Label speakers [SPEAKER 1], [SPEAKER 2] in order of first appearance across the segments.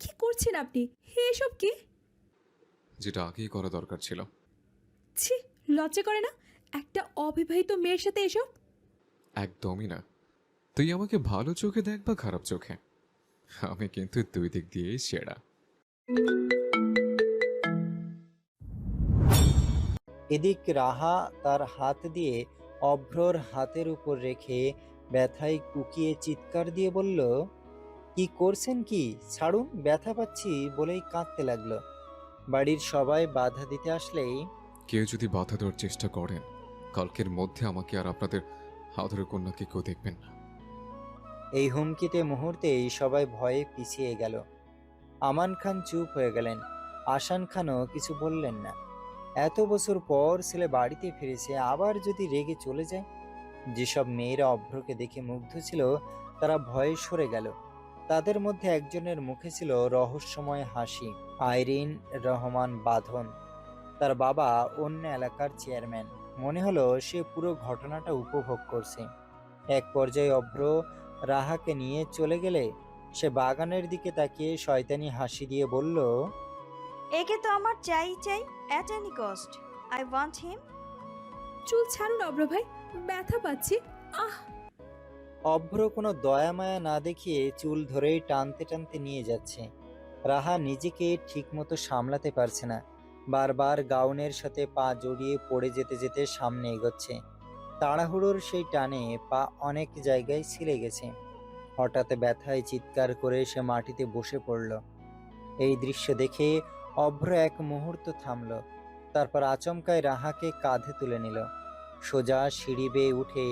[SPEAKER 1] কি করছেন আপনি? হে, এসব কি?
[SPEAKER 2] যেটা আগেই করা দরকার ছিল।
[SPEAKER 1] ছি, লজ্জা করে না? একটা অবিবাহিত মেয়ের সাথে এসব?
[SPEAKER 2] একদমই না। তুই আমাকে ভালো চোখে দেখ বা খারাপ চোখে, আমি কিন্তু দুই দিক দিয়েই সেরা।
[SPEAKER 3] এদিক রাহা তার হাত দিয়ে অভ্রর হাতের উপর রেখে ব্যথায় কুকিয়ে চিৎকার দিয়ে বলল, কি করছেন কি? ছাড়ুন, ব্যথা পাচ্ছি বলেই কাঁদতে লাগলো। বাড়ির সবাই বাধা দিতে আসলেই
[SPEAKER 2] কেউ যদি বাধা দেওয়ার চেষ্টা করেন, কালকের মধ্যে আমাকে আর আপনাদের হাতের কন্যাকে কেউ দেখবেন না।
[SPEAKER 3] এই হুমকিতে মুহূর্তেই সবাই ভয়ে পিছিয়ে গেল। আমান খান চুপ হয়ে গেলেন। আসান খানও কিছু বললেন না। এত বছর পর ছেলে বাড়িতে ফিরেছে, আবার যদি রেগে চলে যায়। যেসব মেয়েরা অভ্রকে দেখে মুগ্ধ ছিল তারা ভয়ে সরে গেল। তাদের মধ্যে একজনের মুখে ছিল রহস্যময় হাসি। আইরিন রহমান বাঁধন। তার বাবা অন্য এলাকার চেয়ারম্যান। মনে হলো সে পুরো ঘটনাটা উপভোগ করছে। এক পর্যায়ে অভ্র রাহাকে নিয়ে চলে গেলে সে বাগানের দিকে তাকিয়ে শয়তানি হাসি দিয়ে বলল,
[SPEAKER 4] একে তো আমার চাই চাই, at any cost. I want হিম।
[SPEAKER 1] চুল ছাড়ুন অব্র ভাই, ব্যথা পাচ্ছি। আহ!
[SPEAKER 3] অভ্র কোনো দয়া মায়া না দেখিয়ে চুল ধরেই টানতে টানতে নিয়ে যাচ্ছে। রাহা নিজেকে ঠিকমতো সামলাতে পারছে না। বারবার গাউনের সাথে পা জড়িয়ে পড়ে যেতে যেতে সামনে এগোচ্ছে। তাড়াহুড়োর সেই টানে পা অনেক জায়গায় ছিলে গেছে। হঠাৎ ব্যথায় চিৎকার করে সে মাটিতে বসে পড়ল। এই দৃশ্য দেখে অভ্র এক মুহূর্ত থামল। তারপর আচমকায় রাহাকে কাঁধে তুলে নিল। সোজা সিঁড়ি বেয়ে উঠে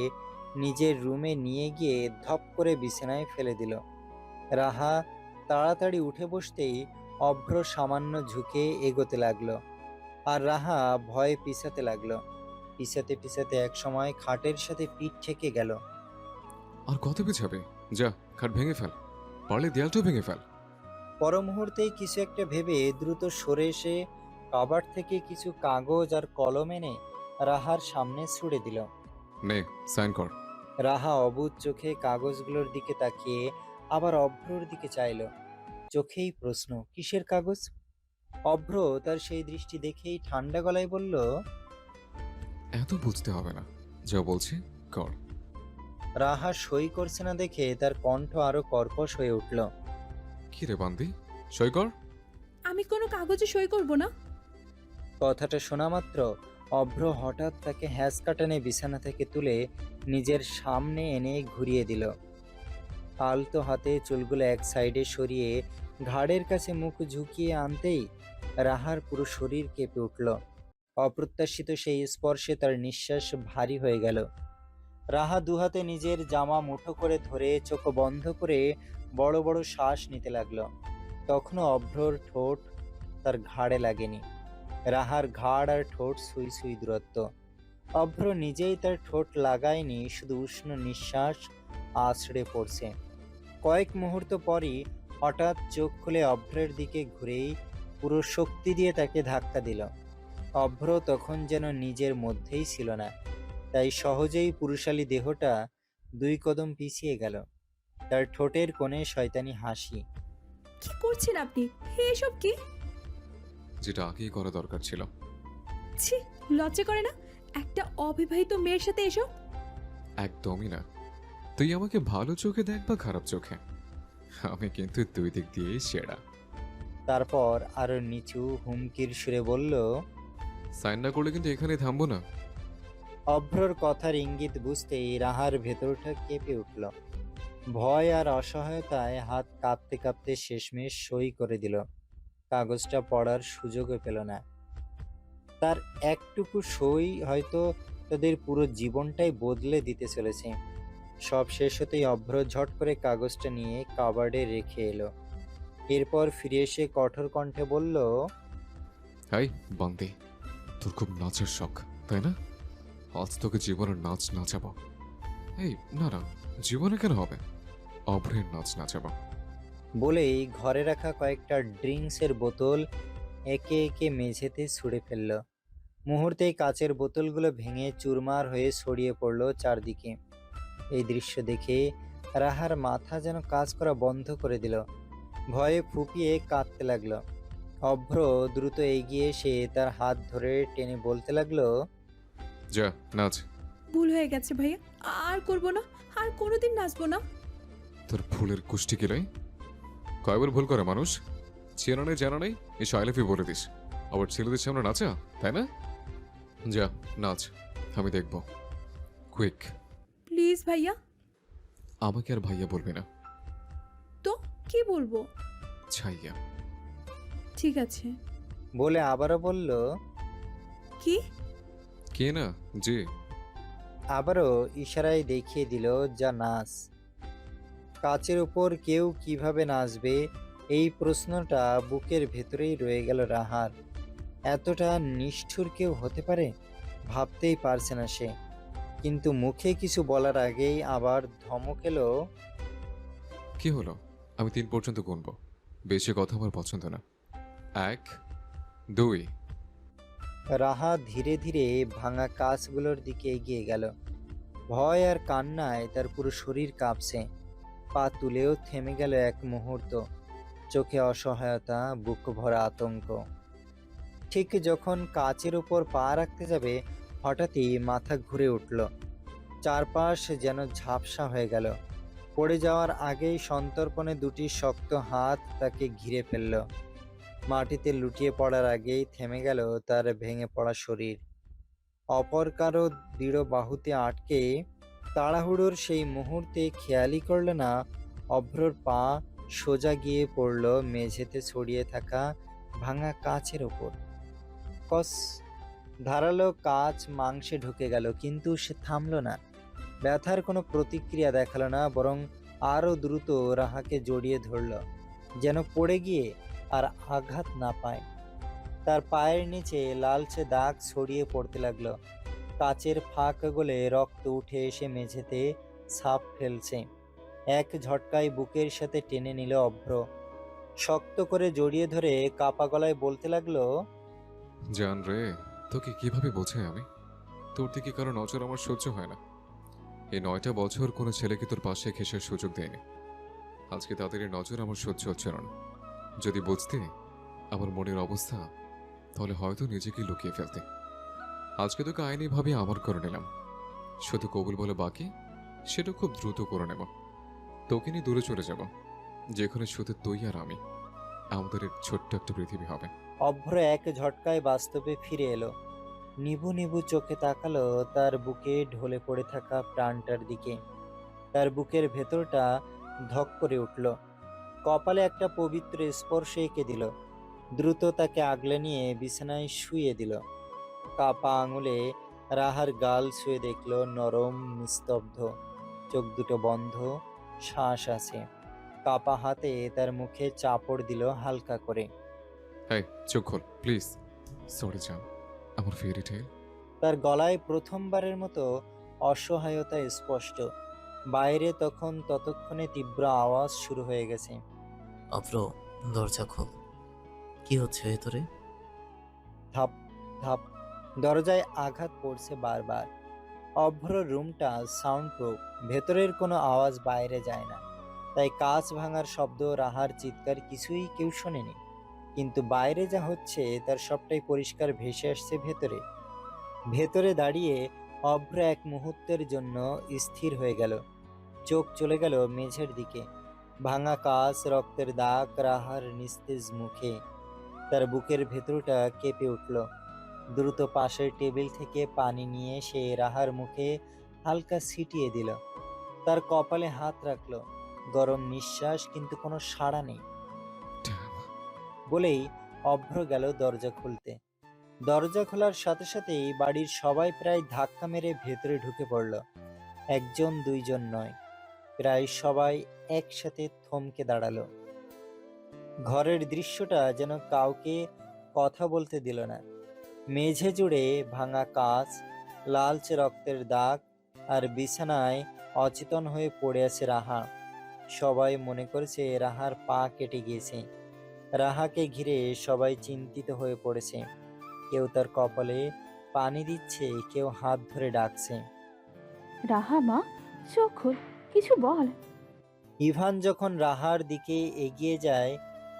[SPEAKER 3] নিজের রুমে নিয়ে গিয়ে ধপ করে বিছানায় ফেলে দিল। রাহা তাড়াতাড়ি উঠে বসতেই অভ্র সামান্য ঝুঁকে এগোতে লাগলো, আর রাহা ভয়ে পিছাতে লাগলো। পিছাতে পিছাতে এক সময় খাটের সাথে পিঠ ঠেকে গেল।
[SPEAKER 2] আর কত পিছাবে? যা, খাট ভেঙে ফেল, পারলে দেয়ালটাও ভেঙে ফেল।
[SPEAKER 3] পর মুহূর্তেই কিছু একটা ভেবে দ্রুত সরে এসে কাবার্ড থেকে কিছু কাগজ আর কলম এনে রাহার সামনে ছুড়ে দিল।
[SPEAKER 2] নে, সাইন কর।
[SPEAKER 3] রাহা অবুঝ চোখে কাগজগুলোর দিকে তাকিয়ে আবার অভ্রর দিকে চাইল। চোখেই প্রশ্ন, কিসের কাগজ? অভ্র তার সেই দৃষ্টি দেখেই ঠান্ডা গলায় বলল,
[SPEAKER 2] এত বুঝতে হবে না, যা বলছি কর।
[SPEAKER 3] রাহা সই করছে না দেখে তার কণ্ঠ আরো কর্কশ হয়ে উঠল।
[SPEAKER 2] কি রে বান্দি, সই কর।
[SPEAKER 1] আমি কোনো কাগজে সই করব না।
[SPEAKER 3] কথাটা শোনা মাত্র অভ্র হঠাৎ তাকে হ্যাঁস কাটানে বিছানা থেকে তুলে নিজের সামনে এনে ঘুরিয়ে দিল। আলতো হাতে চুলগুলো এক সাইডে সরিয়ে ঘাড়ের কাছে মুখ ঝুঁকিয়ে আনতেই রাহার পুরো শরীর কেঁপে উঠল। অপ্রত্যাশিত সেই স্পর্শে তার নিঃশ্বাস ভারী হয়ে গেল। রাহা দুহাতে নিজের জামা মুঠো করে ধরে চোখ বন্ধ করে বড় বড় শ্বাস নিতে লাগলো। তখনও অভ্রর ঠোঁট তার ঘাড়ে লাগেনি। রাহার ঘাড় আর ঠোঁট সুই সুই দূরত্ব। অভ্র নিজেই তার ঠোঁট লাগায়নি, শুধু উষ্ণ নিঃশ্বাস আছড়ে পড়ছে। কয়েক মুহূর্ত পরই হঠাৎ চোখ খুলে অভ্রের দিকে ঘুরেই পুরো শক্তি দিয়ে তাকে ধাক্কা দিল। অভ্র তখন যেন নিজের মধ্যেই ছিল না, তাই সহজেই পুরুষালী দেহটা দুই কদম পিছিয়ে গেল। তার ঠোঁটের কোণে শয়তানি হাসি।
[SPEAKER 1] কি করছেন আপনি? হে, এসব কি?
[SPEAKER 2] যেটা আগেই করা দরকার ছিল।
[SPEAKER 1] ছি, লজ্জা করে না? একটা অবিবাহিত মেয়ের সাথে এসব?
[SPEAKER 2] একদমই না। তুই আমাকে ভালো চোখে দেখ বা খারাপ চোখে, আমি কিন্তু দুই দিক দিয়েই সেরা।
[SPEAKER 3] তারপর আরো নিচু হুমকির সুরে বলল,
[SPEAKER 2] সাইন না করলে কিন্তু এখানে থামবো না।
[SPEAKER 3] অভ্রর কথার ইঙ্গিত বুঝতেই রাহার ভেতরটা কেঁপে উঠল। ভয় আর অসহায়তায় হাত কাঁপতে কাঁপতে শেষমেশ সই করে দিল। কাগজটা পড়ার সুযোগও পেল না। তার একটুকু সই হয়তো তাদের পুরো জীবনটাই বদলে দিতে চলেছে। সব শেষ হতেই অভ্র ঝট করে কাগজটা নিয়ে কাবার্ডে রেখে এলো। এরপর ফিরে এসে কঠোর কণ্ঠে বলল,
[SPEAKER 2] হাই বান্দি, তোর খুব নাচের শখ তাই না? আজ তোকে জীবনের নাচ নাচাবো। এই না না, জীবনে কেন হবে, অভ্রের নাচ নাচাবো।
[SPEAKER 3] বলেই ঘরে রাখা কয়েকটা ড্রিঙ্কসের বোতল একে একে মেঝেতে ছুঁড়ে ফেলল। মুহূর্তেই কাচের বোতলগুলো ভেঙে চুরমার হয়ে ছড়িয়ে পড়ল চারদিকে। এই দৃশ্য দেখে রাহার মাথা যেন কাজ করা বন্ধ করে দিল। ভয়ে ফুপিয়ে কাঁদতে লাগলো। অভ্র দ্রুত এগিয়ে এসে তার হাত ধরে টেনে বলতে লাগলো,
[SPEAKER 2] যা, নাচ।
[SPEAKER 1] ভুল হয়ে গেছে ভাইয়া, আর করব না, আর কোনোদিন নাচবো না।
[SPEAKER 2] তোর ভুলের কুষ্টি কিলাই। কয়বার ভুল করে মানুষ? চেনা নেই জানা নেই এসে আই লাভ ইউ বলে দিস, আবার ছেলেদের সামনে নাচা, তাই না? যা, নাচ, আমি দেখব। কুইক।
[SPEAKER 1] প্লিজ ভাইয়া।
[SPEAKER 2] আমাকে আর ভাইয়া বলবি না,
[SPEAKER 1] তো কি বলবো?
[SPEAKER 2] ছাইয়া।
[SPEAKER 1] ঠিক আছে।
[SPEAKER 3] বলে আবারও বলল,
[SPEAKER 1] কি?
[SPEAKER 2] কে না যে।
[SPEAKER 3] আবারও ইশারায় দেখিয়ে দিল, যা নাচ। কাচের উপর কেউ কিভাবে নাচবে, এই প্রশ্নটা বুকের ভেতরেই রয়ে গেল রাহার। এতটা নিষ্ঠুর কেউ হতে পারে, ভাবতেই পারছে না সে। কিন্তু মুখে কিছু বলার আগেই আবার ধমক এলো,
[SPEAKER 2] কি হলো? আমি 3 পর্যন্ত গুনবো, বেশি কথা আমার পছন্দ না। 1, 2।
[SPEAKER 3] রাহা ধীরে ধীরে ভাঙা কাঁচগুলোর দিকে এগিয়ে গেল। ভয় আর কান্নায় তার পুরো শরীর কাঁপছে। পা তুলেও থেমে গেল এক মুহূর্ত। চোখে অসহায়তা, বুক ভরা আতঙ্ক। ঠিক যখন কাচের উপর পা রাখতে যাবে, হঠাৎই মাথা ঘুরে উঠল। চারপাশ যেন ঝাপসা হয়ে গেল। পড়ে যাওয়ার আগেই সন্তর্পণে দুটি শক্ত হাত তাকে ঘিরে ফেলল। মাটিতে লুটিয়ে পড়ার আগেই থেমে গেল তার ভেঙে পড়া শরীর। অপর কারো দৃঢ় বাহুতে আটকে তাড়াহুড়োর সেই মুহূর্তে খেয়ালই করল না, অভ্রর পা সোজা গিয়ে পড়ল মেঝেতে ছড়িয়ে থাকা ভাঙা কাচের ওপর। কস, ধারালো কাচ মাংসে ঢুকে গেল, কিন্তু সে থামল না। ব্যথার কোনো প্রতিক্রিয়া দেখালো না, বরং আরো দ্রুত রাহাকে জড়িয়ে ধরল, যেন পড়ে গিয়ে আর আঘাত না পায়। তার পায়ের নিচে লালচে দাগ ছড়িয়ে পড়তে লাগলো। কাচের ফাঁক গলে রক্ত উঠে এসে মেঝেতে ছাপ ফেলছে। এক ঝটকায় বুকের সাথে টেনে নিল অভ্র। শক্ত করে জড়িয়ে ধরে কাপা গলায় বলতে লাগলো,
[SPEAKER 2] জান রে, তোকে কিভাবে বোঝাই আমি? তোর দিকে কারো নজর আমার সহ্য হয় না। এই 9টা বছর কোনো ছেলেকে তোর পাশে ঘেঁষার সুযোগ দেয়নি। আজকে তাদের এই নজর আমার সহ্য হচ্ছে না। যদি বুঝতে আমার মনের অবস্থা, তাহলে হয়তো নিজেকে লুকিয়ে ফেলতে। আজকে তোকে আইনিভাবে আমার করে নিলাম, শুধু কবুল বলে বাকি সেটা খুব দ্রুত করে নেব। তোকে নিয়ে দূরে চলে যাব, যেখানে শুধু তুই আর আমি, আমাদের এই ছোট্ট একটা পৃথিবী হবে।
[SPEAKER 3] অভ্র এক ঝটকায় বাস্তবে ফিরে এলো। নিভু নিভু চোখে তাকালো তার বুকে ঢলে পড়ে থাকা প্রাণটার দিকে। তার বুকের ভেতরটা ধক করে উঠল। কপালে একটা পবিত্র স্পর্শ এঁকে দিল। দ্রুত তাকে আগলে নিয়ে বিছানায় শুইয়ে দিল। কাপা আঙুলে রাহার গাল ছুঁয়ে দেখল নরম, নিস্তব্ধ, চোখ দুটো বন্ধ, শ্বাস আছে। কাপা হাতে তার মুখে চাপড় দিল হালকা করে।
[SPEAKER 2] হ্যাঁ, চোখ খোল প্লিজ। সরি জান, আমার ফেরি টেল।
[SPEAKER 3] তার গলায় প্রথমবারের মতো অসহায়তা স্পষ্ট। বাইরে ততক্ষণে তীব্র আওয়াজ শুরু হয়ে গেছে।
[SPEAKER 5] অভ্র, দরজা খোল। কি হচ্ছে ভেতরে?
[SPEAKER 3] ধাপ ধাপ, দরজায় আঘাত পড়ছে বারবার। অভ্র রুমটা সাউন্ড প্রুফ, ভেতরের কোনো আওয়াজ বাইরে যায় না। তাই কাঁচ ভাঙার শব্দ, রাহার চিৎকার কিছুই কেউ শোনেনি। কিন্তু বাইরে যা হচ্ছে তার সবটাই পরিষ্কার ভেসে আসছে ভেতরে। ভেতরে দাঁড়িয়ে অভ্র এক মুহূর্তের জন্য স্থির হয়ে গেল। চোখ চলে গেল মেঝের দিকে। ভাঙা কাঁচ, রক্তের দাগ, রাহার নিস্তেজ মুখে। তার বুকের ভেতরটা কেঁপে উঠল। দ্রুত পাশের টেবিল থেকে পানি নিয়ে সে রাহার মুখে হালকা ছিটিয়ে দিল। তার কপালে হাত রাখলো। গরম নিঃশ্বাস, কিন্তু কোনো সাড়া নেই। বলেই অভ্র গেল দরজা খুলতে। দরজা খোলার সাথে সাথেই বাড়ির সবাই প্রায় ধাক্কা মেরে ভেতরে ঢুকে পড়ল। একজন দুইজন নয়, প্রায় সবাই একসাথে থমকে দাঁড়ালো। ঘরের দৃশ্যটা যেন কাউকে কথা বলতে দিল না। মেঝে জুড়ে ভাঙা কাঁচ, লালচে রক্তের দাগ, আর বিছানায় অচেতন হয়ে পড়ে আছে রাহা। সবাই মনে করেছে রাহার পা কেটে গিয়েছে। রাহাকে ঘিরে সবাই চিন্তিত হয়ে পড়েছে। কেউ তার কপালে পানি দিচ্ছে, কেউ হাত ধরে ডাকছে।
[SPEAKER 6] রাহা মা, চোখ খোল, কিছু বল।
[SPEAKER 3] ইভান যখন রাহার দিকে এগিয়ে যায়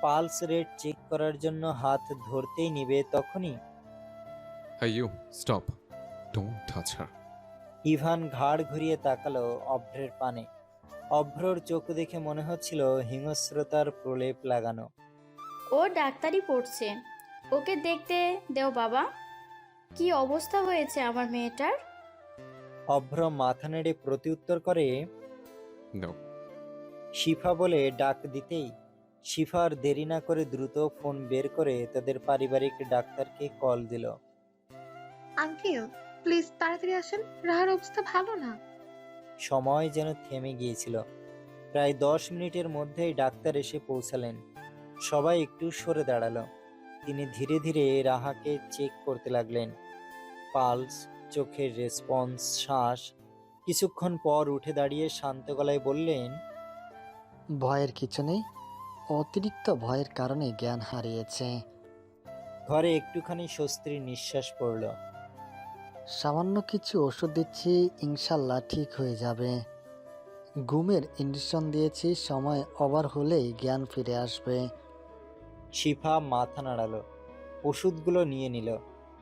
[SPEAKER 3] পালস রেট চেক করার জন্য হাত ধরতেই নিবে, তখনই
[SPEAKER 2] hey you, stop, don't touch her.
[SPEAKER 3] Ivan ঘাড় ঘুরিয়ে তাকালো অভ্রের পানে। অভ্রর চোখ দেখে মনে হচ্ছিল হিংস্রতার প্রলেপ লাগানো।
[SPEAKER 6] ও ডাক্তারি পড়ছে, ওকে দেখতে দেও বাবা। কি অবস্থা হয়েছে আমার মেয়েটার?
[SPEAKER 3] অভ্র মাথা নেড়ে প্রত্যুত্তর করে
[SPEAKER 2] নো।
[SPEAKER 3] শিফা বলে ডাক দিতেই শিফার দেরি না করে দ্রুত ফোন বের করে তাদের পারিবারিক ডাক্তারকে কল দিল।
[SPEAKER 7] আঙ্কেল প্লিজ তাড়াতাড়ি আসেন, রাহার অবস্থা ভালো না।
[SPEAKER 3] সময় যেন থেমে গিয়েছিল। প্রায় 10 মিনিটের মধ্যেই ডাক্তার এসে পৌঁছালেন। সবাই একটু সরে দাঁড়ালো। তিনি ধীরে ধীরে রাহাকে চেক করতে লাগলেন। পালস, চোখের রেসপন্স, শ্বাস। কিছুক্ষণ পর উঠে দাঁড়িয়ে শান্ত গলায় বললেন,
[SPEAKER 8] ভয়ের কিছু নেই, অতিরিক্ত ভয়ের কারণে জ্ঞান হারিয়েছে।
[SPEAKER 3] ঘরে একটুখানি স্বস্তির নিঃশ্বাস পড়ল।
[SPEAKER 8] সামান্য কিছু ওষুধ দিচ্ছি, ইনশাল্লাহ ঠিক হয়ে যাবে। ঘুমের ইঞ্জেকশন দিয়েছি, সময় ওভার হলেই জ্ঞান ফিরে আসবে।
[SPEAKER 3] শিফা মাথা নাড়ালো, ওষুধগুলো নিয়ে নিল।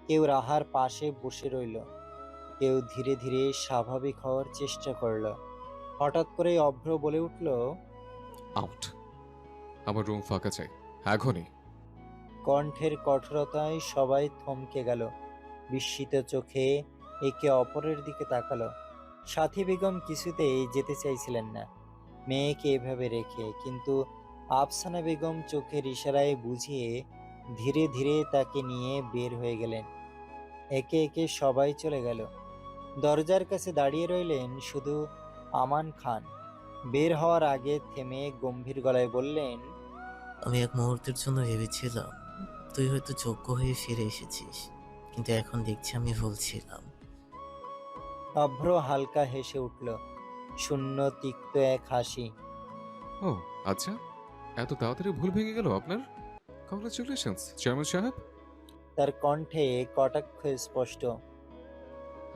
[SPEAKER 3] কেউ রাহার পাশে বসে রইল, কেউ ধীরে ধীরে স্বাভাবিক হওয়ার চেষ্টা করলো। হঠাৎ করে অভ্র বলে উঠল,
[SPEAKER 2] আউট। আমার রুম ফাঁকা চাই, এখনই।
[SPEAKER 3] কণ্ঠের কঠোরতায় সবাই থমকে গেল। বিস্মিত চোখে একে অপরের দিকে তাকালো। সাথী বেগম কিছুতেই যেতে চাইছিলেন না মেয়েকে এভাবে রেখে, কিন্তু আফসানা বেগম চোখের ইশারায় বুঝিয়ে ধীরে ধীরে তাকে নিয়ে বের হয়ে গেলেন। একে একে সবাই চলে গেল। দরজার কাছে দাঁড়িয়ে রইলেন শুধু আমান খান। বের হওয়ার আগে থেমে গম্ভীর গলায় বললেন,
[SPEAKER 5] আমি এক মুহূর্তের জন্য ভেবেছিলাম তুই হয়তো যোগ্য হয়ে ফিরে এসেছিস, কিন্তু এখন দেখছি আমি ভুল ছিলাম।
[SPEAKER 3] অভ্র হালকা হেসে উঠল, শূন্য তিক্ত এক হাসি।
[SPEAKER 2] ও আচ্ছা, এত তাড়াতাড়ি ভুল ভেঙে গেল আপনার? কংগ্রেচুলেশনস চেয়ারম্যান সাহেব।
[SPEAKER 3] তার কণ্ঠে কটাক্ষ স্পষ্ট।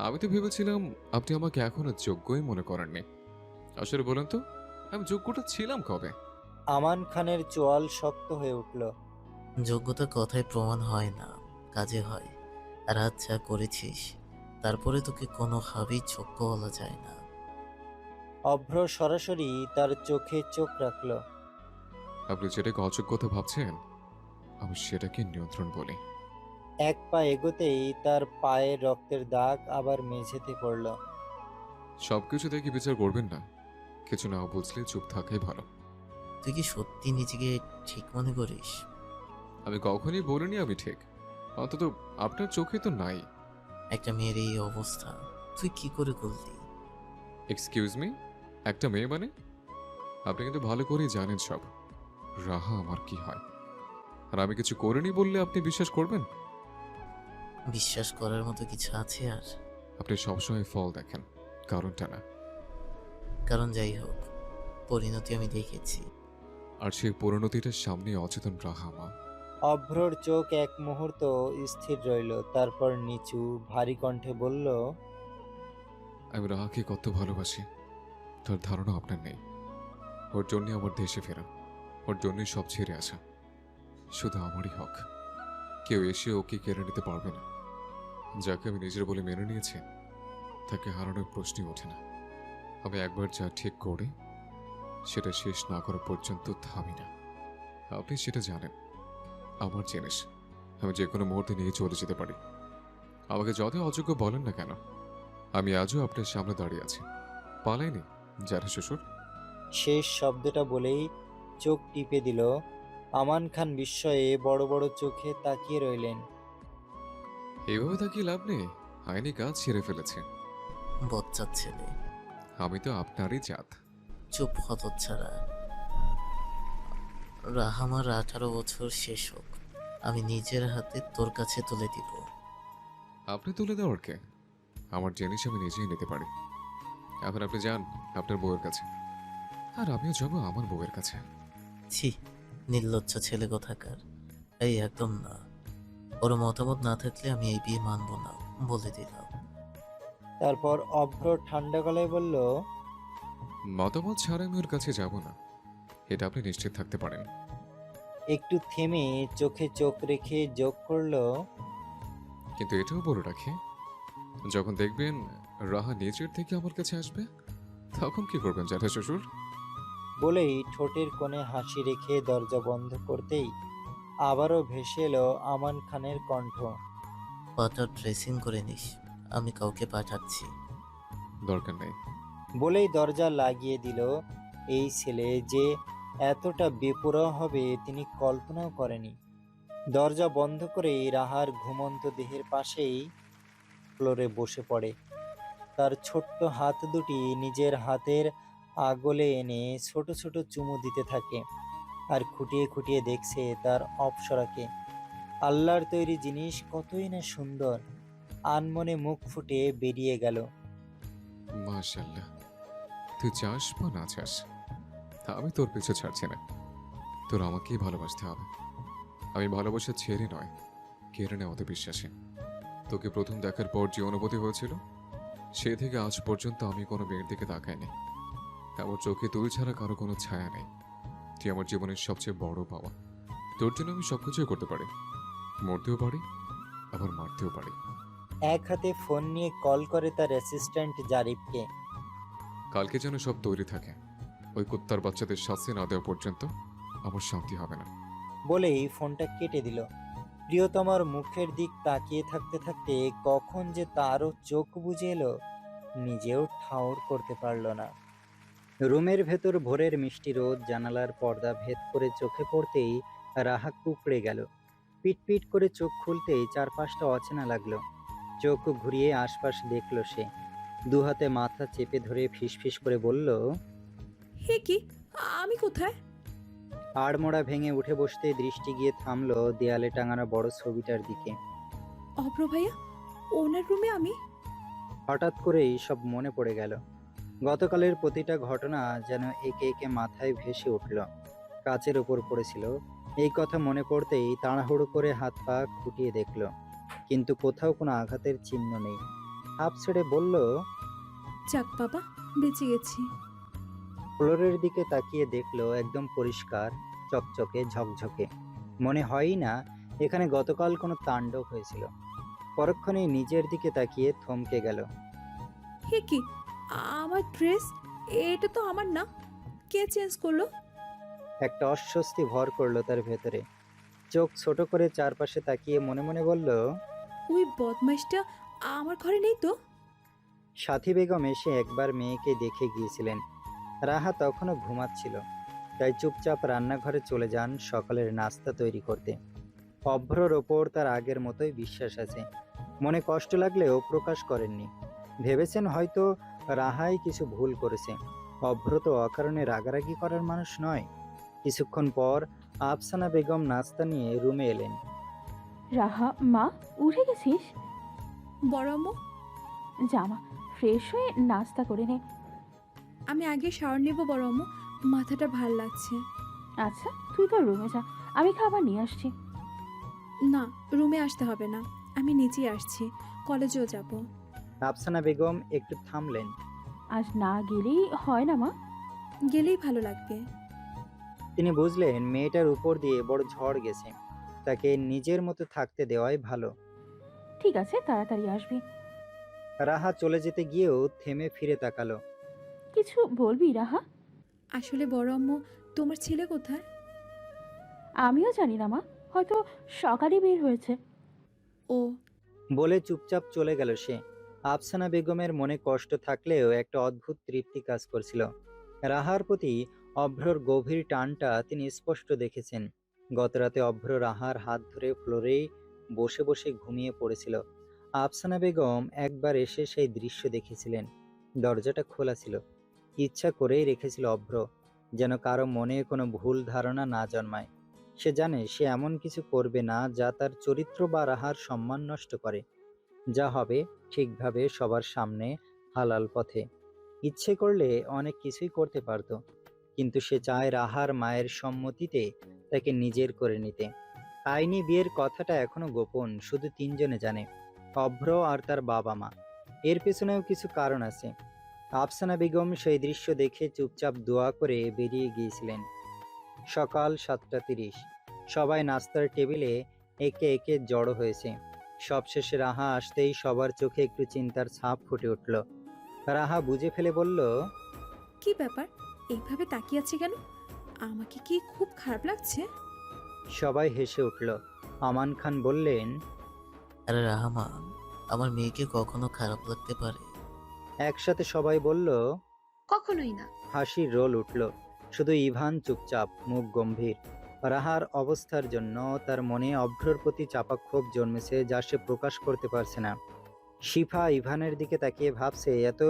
[SPEAKER 2] আমি তো ভেবেছিলাম আপনি আমাকে এখনো যোগ্যই মনে করেননি। আসলে বলেন তো, আমি যোগ্যটা ছিলাম কবে?
[SPEAKER 3] আমান খানের চোয়াল শক্ত হয়ে উঠল।
[SPEAKER 5] যোগ্যতা কথায় প্রমাণ হয় না, কাজে হয়। আর আজ যা করেছিস তারপরে তোকে কোনোভাবেই যোগ্য বলা যায় না।
[SPEAKER 3] অভ্র সরাসরি তার চোখে চোখ রাখল।
[SPEAKER 2] আপনি যেটাকে অযোগ্যতা ভাবছেন, আমি সেটাকে নিয়ন্ত্রণ বলি।
[SPEAKER 3] এক পা এগোতেই তার পায়ের রক্তের দাগ আবার মেঝেতে পড়ল।
[SPEAKER 2] সবকিছু দেখে বিচার করবেন না, কিছু না বুঝলে চুপ থাকাই ভালো।
[SPEAKER 5] তুই কি সত্যি নিজেকে ঠিক মনে করিস?
[SPEAKER 2] আমি কখনই বলিনি আমি ঠিক, অন্তত আপনার চোখে তো নাই।
[SPEAKER 5] একটা মেয়ের এই অবস্থা তুই কি করে করলি?
[SPEAKER 2] এক্সকিউজ মি, একটা মেয়ে মানে? আপনি কিন্তু ভালো করেই জানেন সব। রাহা আমার কি হয়, আর আমি কিছু করিনি বললে আপনি বিশ্বাস করবেন?
[SPEAKER 5] বিশ্বাস করার মতো কিছু আছে আর?
[SPEAKER 2] আপনি সবসময় ফল দেখেন, কারণটা না।
[SPEAKER 5] কারণ যাই হোক, পরিণতি আমি দেখেছি।
[SPEAKER 2] আর সেই পরিণতিটার সামনে অচেতন রাহা মা।
[SPEAKER 3] অভ্রর চোখ এক মুহূর্ত স্থির রইল, তারপর নিচু ভারী কণ্ঠে বলল,
[SPEAKER 2] আমি রাহাকে কত ভালোবাসি তার ধারণা আপনার নেই। ওর জন্যই আমার দেশে ফেরা, ওর জন্যই সব ছেড়ে আসা। শুধু আমারই হক, কেউ এসে ওকে কেড়ে নিতে পারবে না। যাকে আমি নিজের বলে মেনে নিয়েছি তাকে হারানোর প্রশ্নই ওঠে না। আমি একবার যা ঠিক করে সেটা শেষ না করা পর্যন্ত থামি না। আপনি সেটা জানেন, আমার জিনিস আমি যে কোনো মুহূর্তে নিয়ে চলে যেতে পারি। আমাকে যতই অযোগ্য বলেন না কেন, আমি আজও আপনার সামনে দাঁড়িয়ে আছি, পালাইনি। যারা শ্বশুর।
[SPEAKER 3] শেষ শব্দটা বলেই চোখ টিপে দিল। আমান খান বিস্ময়ে বড় বড় চোখে তাকিয়ে রইলেন।
[SPEAKER 2] এইভাবে তাকিয়ে লাভ নেই, আইনি কাজ ছেড়ে ফেলেছে।
[SPEAKER 5] বচ্চার ছেলে।
[SPEAKER 2] আমি তো আপনারই জাত।
[SPEAKER 5] চুপ হতচ্ছাড়া। রাহামার 18 বছর শেষ হোক, আমি নিজের হাতে তোর কাছে তুলে দিব।
[SPEAKER 2] আপনি তুলে দেওয়ার কে? আমার জিনিস আমি নিজেই নিতে পারি। এখন আপনি যান আপনার বউয়ের কাছে, আর আমিও যাবো আমার বউয়ের কাছে।
[SPEAKER 5] ছি, নির্লজ্জ ছেলে কোথাকার। এই একদম না, ওর মতামত না থাকলে আমি এই বিয়ে মানব না, বলে দিলাম।
[SPEAKER 3] তারপর অভ্র ঠান্ডা গলায় বলল,
[SPEAKER 2] মতামত ছাড়া আমি ওর কাছে যাব না, এটা আপনি নিশ্চিত থাকতে পারেন।
[SPEAKER 3] একটু থেমে চোখে চোখ রেখে যোগ করলো,
[SPEAKER 2] কিন্তু এটাও বলে রাখি, যখন দেখবেন রাহা নিজের থেকে আমার কাছে আসবে, তখন কি করবেন জ্যাঠা শ্বশুর?
[SPEAKER 3] বলেই ঠোঁটের কোণে হাসি রেখে দরজা বন্ধ করতেই আবারও ভেসে এলো আমান খানের কণ্ঠ।
[SPEAKER 5] পাটা ড্রেসিং করে নিস, আমি কাউকে পাঠাচ্ছি।
[SPEAKER 2] দরকার নেই।
[SPEAKER 3] বলেই দরজা লাগিয়ে দিল। এই ছেলে যে এতটা বেপরোয়া হবে তিনি কল্পনাও করেনি। দরজা বন্ধ করেই রাহার ঘুমন্ত দেহের পাশেই ফ্লোরে বসে পড়ে। তার ছোট্ট হাত দুটি নিজের হাতের আগলে এনে ছোট ছোট চুমু দিতে থাকে, আর খুঁটিয়ে খুঁটিয়ে দেখছে তার অপ্সরাকে। আল্লাহর তৈরি জিনিস কতই না সুন্দর। আনমনে মুখ ফুটে বেরিয়ে গেল,
[SPEAKER 2] মাশাল্লাহ, তুই চাস বা না চাস, আমি তোর পিছু ছাড়ছি না। তোর আমাকেই ভালোবাসতে হবে। আমি ভালোবাসা ছেড়ে নয়, কেড়ে নেওয়াতে বিশ্বাসী। তোকে প্রথম দেখার পর যে অনুভূতি হয়েছিল, সে থেকে আজ পর্যন্ত আমি কোনো মেয়ের দিকে তাকাইনি। আমার চোখে তুই ছাড়া কারো কোনো ছায়া নেই। তুই আমার জীবনের সবচেয়ে বড় পাওয়া। তোর জন্য আমি সবকিছুই করতে পারি, মরতেও পারি, আবার মারতেও পারি।
[SPEAKER 3] এক হাতে ফোন নিয়ে কল করে তার অ্যাসিস্ট্যান্ট জারিফকে।
[SPEAKER 2] কালকে যেন সব তৈরি থাকে, ওই কুত্তার বাচ্চাদের শাস্তি না দেওয়া পর্যন্ত আমার শান্তি হবে না।
[SPEAKER 3] বলেই ফোনটা কেটে দিল। প্রিয়তমার মুখের দিক তাকিয়ে থাকতে থাকতে কখন যে তারও চোখ বুজে এলো, নিজেও ঠাউর করতে পারল না। রুমের ভেতর ভোরের মিষ্টি রোদ জানালার পর্দা ভেদ করে চোখে পড়তেই রাহা কুঁকড়ে গেল। পিটপিট করে চোখ খুলতেই চারপাশটা অচেনা লাগলো। চোখ ঘুরিয়ে আশপাশ দেখলো সে। দুহাতে মাথা চেপে ধরে ফিসফিস করে বলল,
[SPEAKER 1] হে কি, আমি কোথায়?
[SPEAKER 3] আড়মোড়া ভেঙে উঠে বসতেই দৃষ্টি গিয়ে থামলো দেয়ালে টাঙানো বড় ছবিটার দিকে।
[SPEAKER 1] অভ্র ভাইয়া, ওনার রুমে আমি?
[SPEAKER 3] হঠাৎ করেই সব মনে পড়ে গেল। গতকালের প্রতিটা ঘটনা যেন একে একে মাথায় ভেসে উঠল, কাচের ওপর পড়েছিল। এই কথা মনে পড়তেই তাড়াহুড়ো করে হাত পা খুঁটিয়ে দেখল, কিন্তু কোথাও কোনো আঘাতের চিহ্ন নেই। হাঁপ ছেড়ে বলল,
[SPEAKER 1] যাক বাবা, বেঁচে গেছি।
[SPEAKER 3] ফ্লোরের দিকে তাকিয়ে দেখলো একদম পরিষ্কার, চকচকে, ঝকঝকে। মনে হয়ই না এখানে গতকাল কোনো তাণ্ডব হয়েছিল। পরক্ষণেই নিজের দিকে তাকিয়ে থমকে গেল।
[SPEAKER 1] হে কি, আমার ড্রেস, এটা তো আমার না। কে চেঞ্জ করলো?
[SPEAKER 3] একটা অস্বস্তি ভর করলো তার ভেতরে। চোখ ছোট করে চারপাশে তাকিয়ে মনে মনে বলল,
[SPEAKER 1] ওই বদমাইশটা আমার ঘরে নেই তো?
[SPEAKER 3] সাথী বেগম এসে একবার মেয়েকে দেখে গিয়েছিলেন। রাহা তখনও ঘুমাচ্ছিল, তাই চুপচাপ রান্নাঘরে চলে যান সকালের নাস্তা তৈরি করতে। অভ্রর ওপর তার আগের মতোই বিশ্বাস আছে। মনে কষ্ট লাগলেও প্রকাশ করেননি। ভেবেছেন হয়তো রাহাই কিছু ভুল করেছে। অভ্র তো অকারণে রাগারাগি করার মানুষ নয়। কিছুক্ষণ পর আফসানা বেগম নাস্তা নিয়ে রুমে এলেন।
[SPEAKER 9] রাহা, মা উঠে গেছিস?
[SPEAKER 1] বড় আম্মু,
[SPEAKER 9] জামা ফ্রেশ হয়ে নাস্তা করে নে।
[SPEAKER 1] আমি আগে শাওয়ার নেব বড় আম্মু, মাথাটা ভাল লাগছে।
[SPEAKER 9] আচ্ছা, তুই তো রুমে যা, আমি খাবার নিয়ে আসছি।
[SPEAKER 1] না, রুমে আসতে হবে না, আমি নিচেই আসছি, কলেজেও যাব।
[SPEAKER 3] আফসানা বেগম একটু থামলেন।
[SPEAKER 9] আজ না গেলেই হয় না মা?
[SPEAKER 1] গেলেই ভালো লাগবে।
[SPEAKER 3] তিনি বুঝলেন মেয়েটার উপর দিয়ে বড় ঝড় গেছে, তাকে নিজের মতো থাকতে দেওয়াই ভালো।
[SPEAKER 9] ঠিক আছে, তাড়াতাড়ি আসবি।
[SPEAKER 3] রাহা চলে যেতে গিয়েও থেমে ফিরে তাকালো।
[SPEAKER 9] কিছু বলবি রাহা?
[SPEAKER 1] আসলে বড় আম্মু, তোমার ছেলে কোথায়?
[SPEAKER 9] আমিও জানি না মা, হয়তো সকালে বের হয়েছে।
[SPEAKER 1] ও,
[SPEAKER 3] বলে চুপচাপ চলে গেল সে। আফসানা বেগমের মনে কষ্ট থাকলেও একটা অদ্ভুত তৃপ্তি কাজ করছিল। রাহার প্রতি অভ্রর গভীর টানটা তিনি স্পষ্ট দেখেছেন। গতরাতে অভ্র রাহার হাত ধরে ফ্লোরেই বসে বসে ঘুমিয়ে পড়েছিল। আফসানা বেগম একবার এসে সেই দৃশ্য দেখেছিলেন। দরজাটা খোলা ছিল। ইচ্ছা করেই রেখেছিল অভ্র, যেন কারো মনে কোনো ভুল ধারণা না জন্মায়। সে জানে সে এমন কিছু করবে না যা তার চরিত্র বা রাহার সম্মান নষ্ট করে। যা হবে ঠিকভাবে সবার সামনে, হালাল পথে। ইচ্ছে করলে অনেক কিছুই করতে পারত, কিন্তু সে চায় রাহার মায়ের সম্মতিতে তাকে নিজের করে নিতে। আইনি বিয়ের কথাটা এখনো গোপন, শুধু তিনজনে জানে, অভ্র আর তার বাবা মা। এর পেছনেও কিছু কারণ আছে। আফসানা বেগম সেই দৃশ্য দেখে চুপচাপ দোয়া করে বেরিয়ে গিয়েছিলেন। সকাল 7:30। সবাই নাস্তার টেবিলে একে একে জড়ো হয়েছে। সবশেষে রাহা আসতেই সবার চোখে একটু চিন্তার ছাপ ফুটে উঠল। রাহা বুঝে ফেলে বলল,
[SPEAKER 1] কি ব্যাপার, এইভাবে তাকিয়ে আছে কেন? আমাকে কি খুব খারাপ লাগছে?
[SPEAKER 3] সবাই হেসে উঠল। আমান খান বললেন,
[SPEAKER 5] আরে রাহমান, আমার মেয়েকে কখনো খারাপ লাগতে পারে?
[SPEAKER 3] একসাথে সবাই বলল,
[SPEAKER 7] কখনোই না।
[SPEAKER 3] হাসির রোল উঠল। শুধু ইভান চুপচাপ, মুখ গম্ভীর। রাহার অবস্থার জন্য তার মনে অভ্রর প্রতি চাপা ক্ষোভ জন্মেছে, যা সে প্রকাশ করতে পারছে না। শিফা ইভানের দিকে তাকিয়ে ভাবছে, এত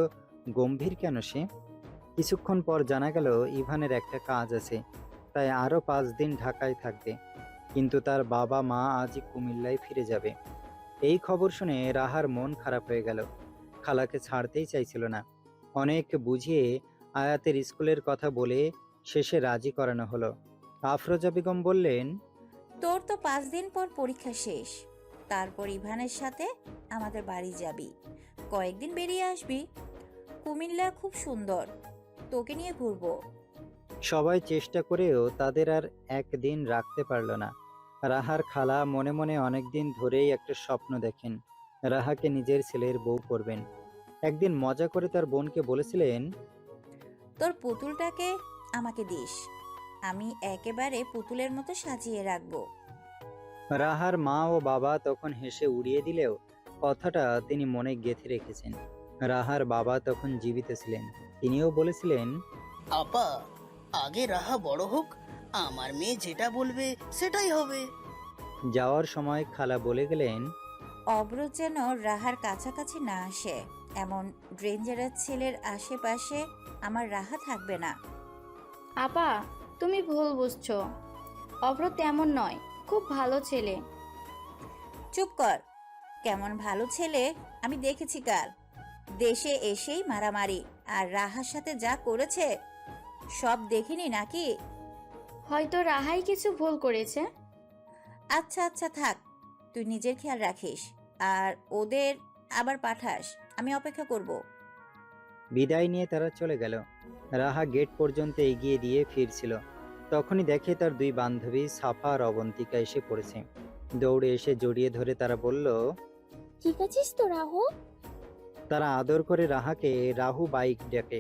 [SPEAKER 3] গম্ভীর কেন সে? কিছুক্ষণ পর জানা গেল ইভানের একটা কাজ আছে, তাই আরও 5 দিন ঢাকায় থাকবে। কিন্তু তার বাবা মা আজই কুমিল্লায় ফিরে যাবে। এই খবর শুনে রাহার মন খারাপ হয়ে গেল। খালাকে ছাড়তেই চাইছিল না। অনেক বুঝিয়ে আয়াতের স্কুলের কথা বলে শেষে রাজি করানো হলো। আফরোজা বেগম বললেন,
[SPEAKER 10] তোর তো 5 দিন পর পরীক্ষা শেষ, তারপর ইভানের সাথে আমাদের বাড়ি যাবি, কয়েকদিন বেরিয়ে আসবি। কুমিল্লা খুব সুন্দর, তোকে নিয়ে ঘুরবো।
[SPEAKER 3] সবাই চেষ্টা করেও তাদের আর একদিন রাখতে পারল না। রাহার খালা মনে মনে অনেকদিন ধরেই একটা স্বপ্ন দেখেন, রাহাকে নিজের ছেলের বউ করবেন। একদিন মজা করে তার বোনকে বলেছিলেন,
[SPEAKER 10] তোর পুতুলটাকে আমাকে দিস, আমি একেবারে পুতুলের মতো সাজিয়ে রাখবো।
[SPEAKER 3] রাহার মা ও বাবা তখন হেসে উড়িয়ে দিলেও কথাটা তিনি মনে গেঁথে রেখেছেন। রাহার বাবা তখন জীবিত ছিলেন। তিনিও বলেছিলেন,
[SPEAKER 11] আপা, আগে রাহা বড় হোক, আমার মেয়ে যেটা বলবে সেটাই হবে।
[SPEAKER 3] যাওয়ার সময় খালা বলে গেলেন,
[SPEAKER 10] অব্র যেন রাহার কাছাকাছি না আসে, এমন ডেঞ্জারাস ছেলের আশেপাশে আমার রাহা থাকবে না।
[SPEAKER 6] আপা, তুমি ভুল বুঝছো। অভ্র তেমন নয়, খুব ভালো ছেলে।
[SPEAKER 10] চুপ কর, কেমন ভালো ছেলে আমি দেখেছি কাল। দেশে এসেই মারামারি, আর রাহার সাথে যা করেছে সব দেখিনি নাকি?
[SPEAKER 6] হয়তো রাহাই কিছু ভুল করেছে।
[SPEAKER 10] আচ্ছা আচ্ছা থাক, তুই নিজের খেয়াল রাখিস, আর ওদের আবার পাঠাস, আমি অপেক্ষা করব।
[SPEAKER 3] বিদায় নিয়ে তারা চলে গেল। রাহা গেট পর্যন্ত এগিয়ে দিয়ে ফিরছিল, তখনই দেখে তার 2 বান্ধবী সাফা আর অবন্তিকা এসে পড়েছে। দৌড়ে এসে জড়িয়ে ধরে তারা বলল,
[SPEAKER 12] ঠিক আছিস তো রাহু?
[SPEAKER 3] তারা আদর করে রাহাকে রাহু বাইক ডাকে।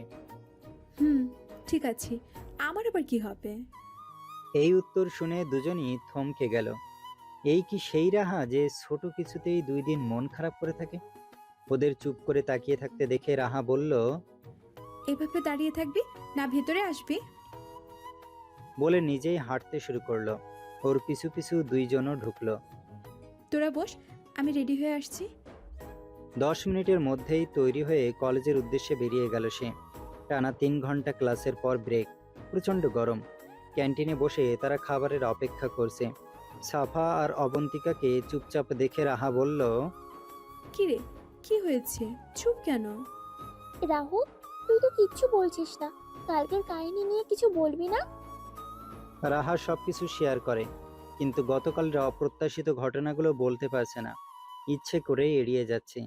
[SPEAKER 1] ঠিক আছে, আমার আবার কি হবে?
[SPEAKER 3] এই উত্তর শুনে দুজনই থমকে গেল। এই কি সেই রাহা যে ছোট কিছুতেই 2 দিন মন খারাপ করে থাকে? ওদের চুপ করে তাকিয়ে থাকতে দেখে রাহা বলল,
[SPEAKER 1] এভাবে দাঁড়িয়ে থাকবি না, ভেতরে আসবি?
[SPEAKER 3] বলে নিজেই হাঁটতে শুরু করলো। ওর পিছু পিছু 2 জনও ঢুকলো।
[SPEAKER 1] তোরা বস, আমি রেডি হয়ে আসছি।
[SPEAKER 3] 10 মিনিটের মধ্যেই তৈরি হয়ে কলেজের উদ্দেশ্যে বেরিয়ে গেল সে। টানা 3 ঘন্টা ক্লাসের পর ব্রেক। প্রচণ্ড গরম। ক্যান্টিনে বসে তারা খাবারের অপেক্ষা করছে। সাফা আর অবন্তিকাকে চুপচাপ দেখে রাহা বলল,
[SPEAKER 1] কি রে, কি হয়েছে? চুপ কেন?
[SPEAKER 12] রাহু, তুই তো কিচ্ছু বলছিস না। কালকের কাহিনী নিয়ে কিছু বলবি না?
[SPEAKER 3] রাহা সবকিছু শেয়ার করে, কিন্তু গতকালের অপ্রত্যাশিত ঘটনাগুলো বলতে পারছে না। ইচ্ছে করেই এড়িয়ে যাচ্ছে।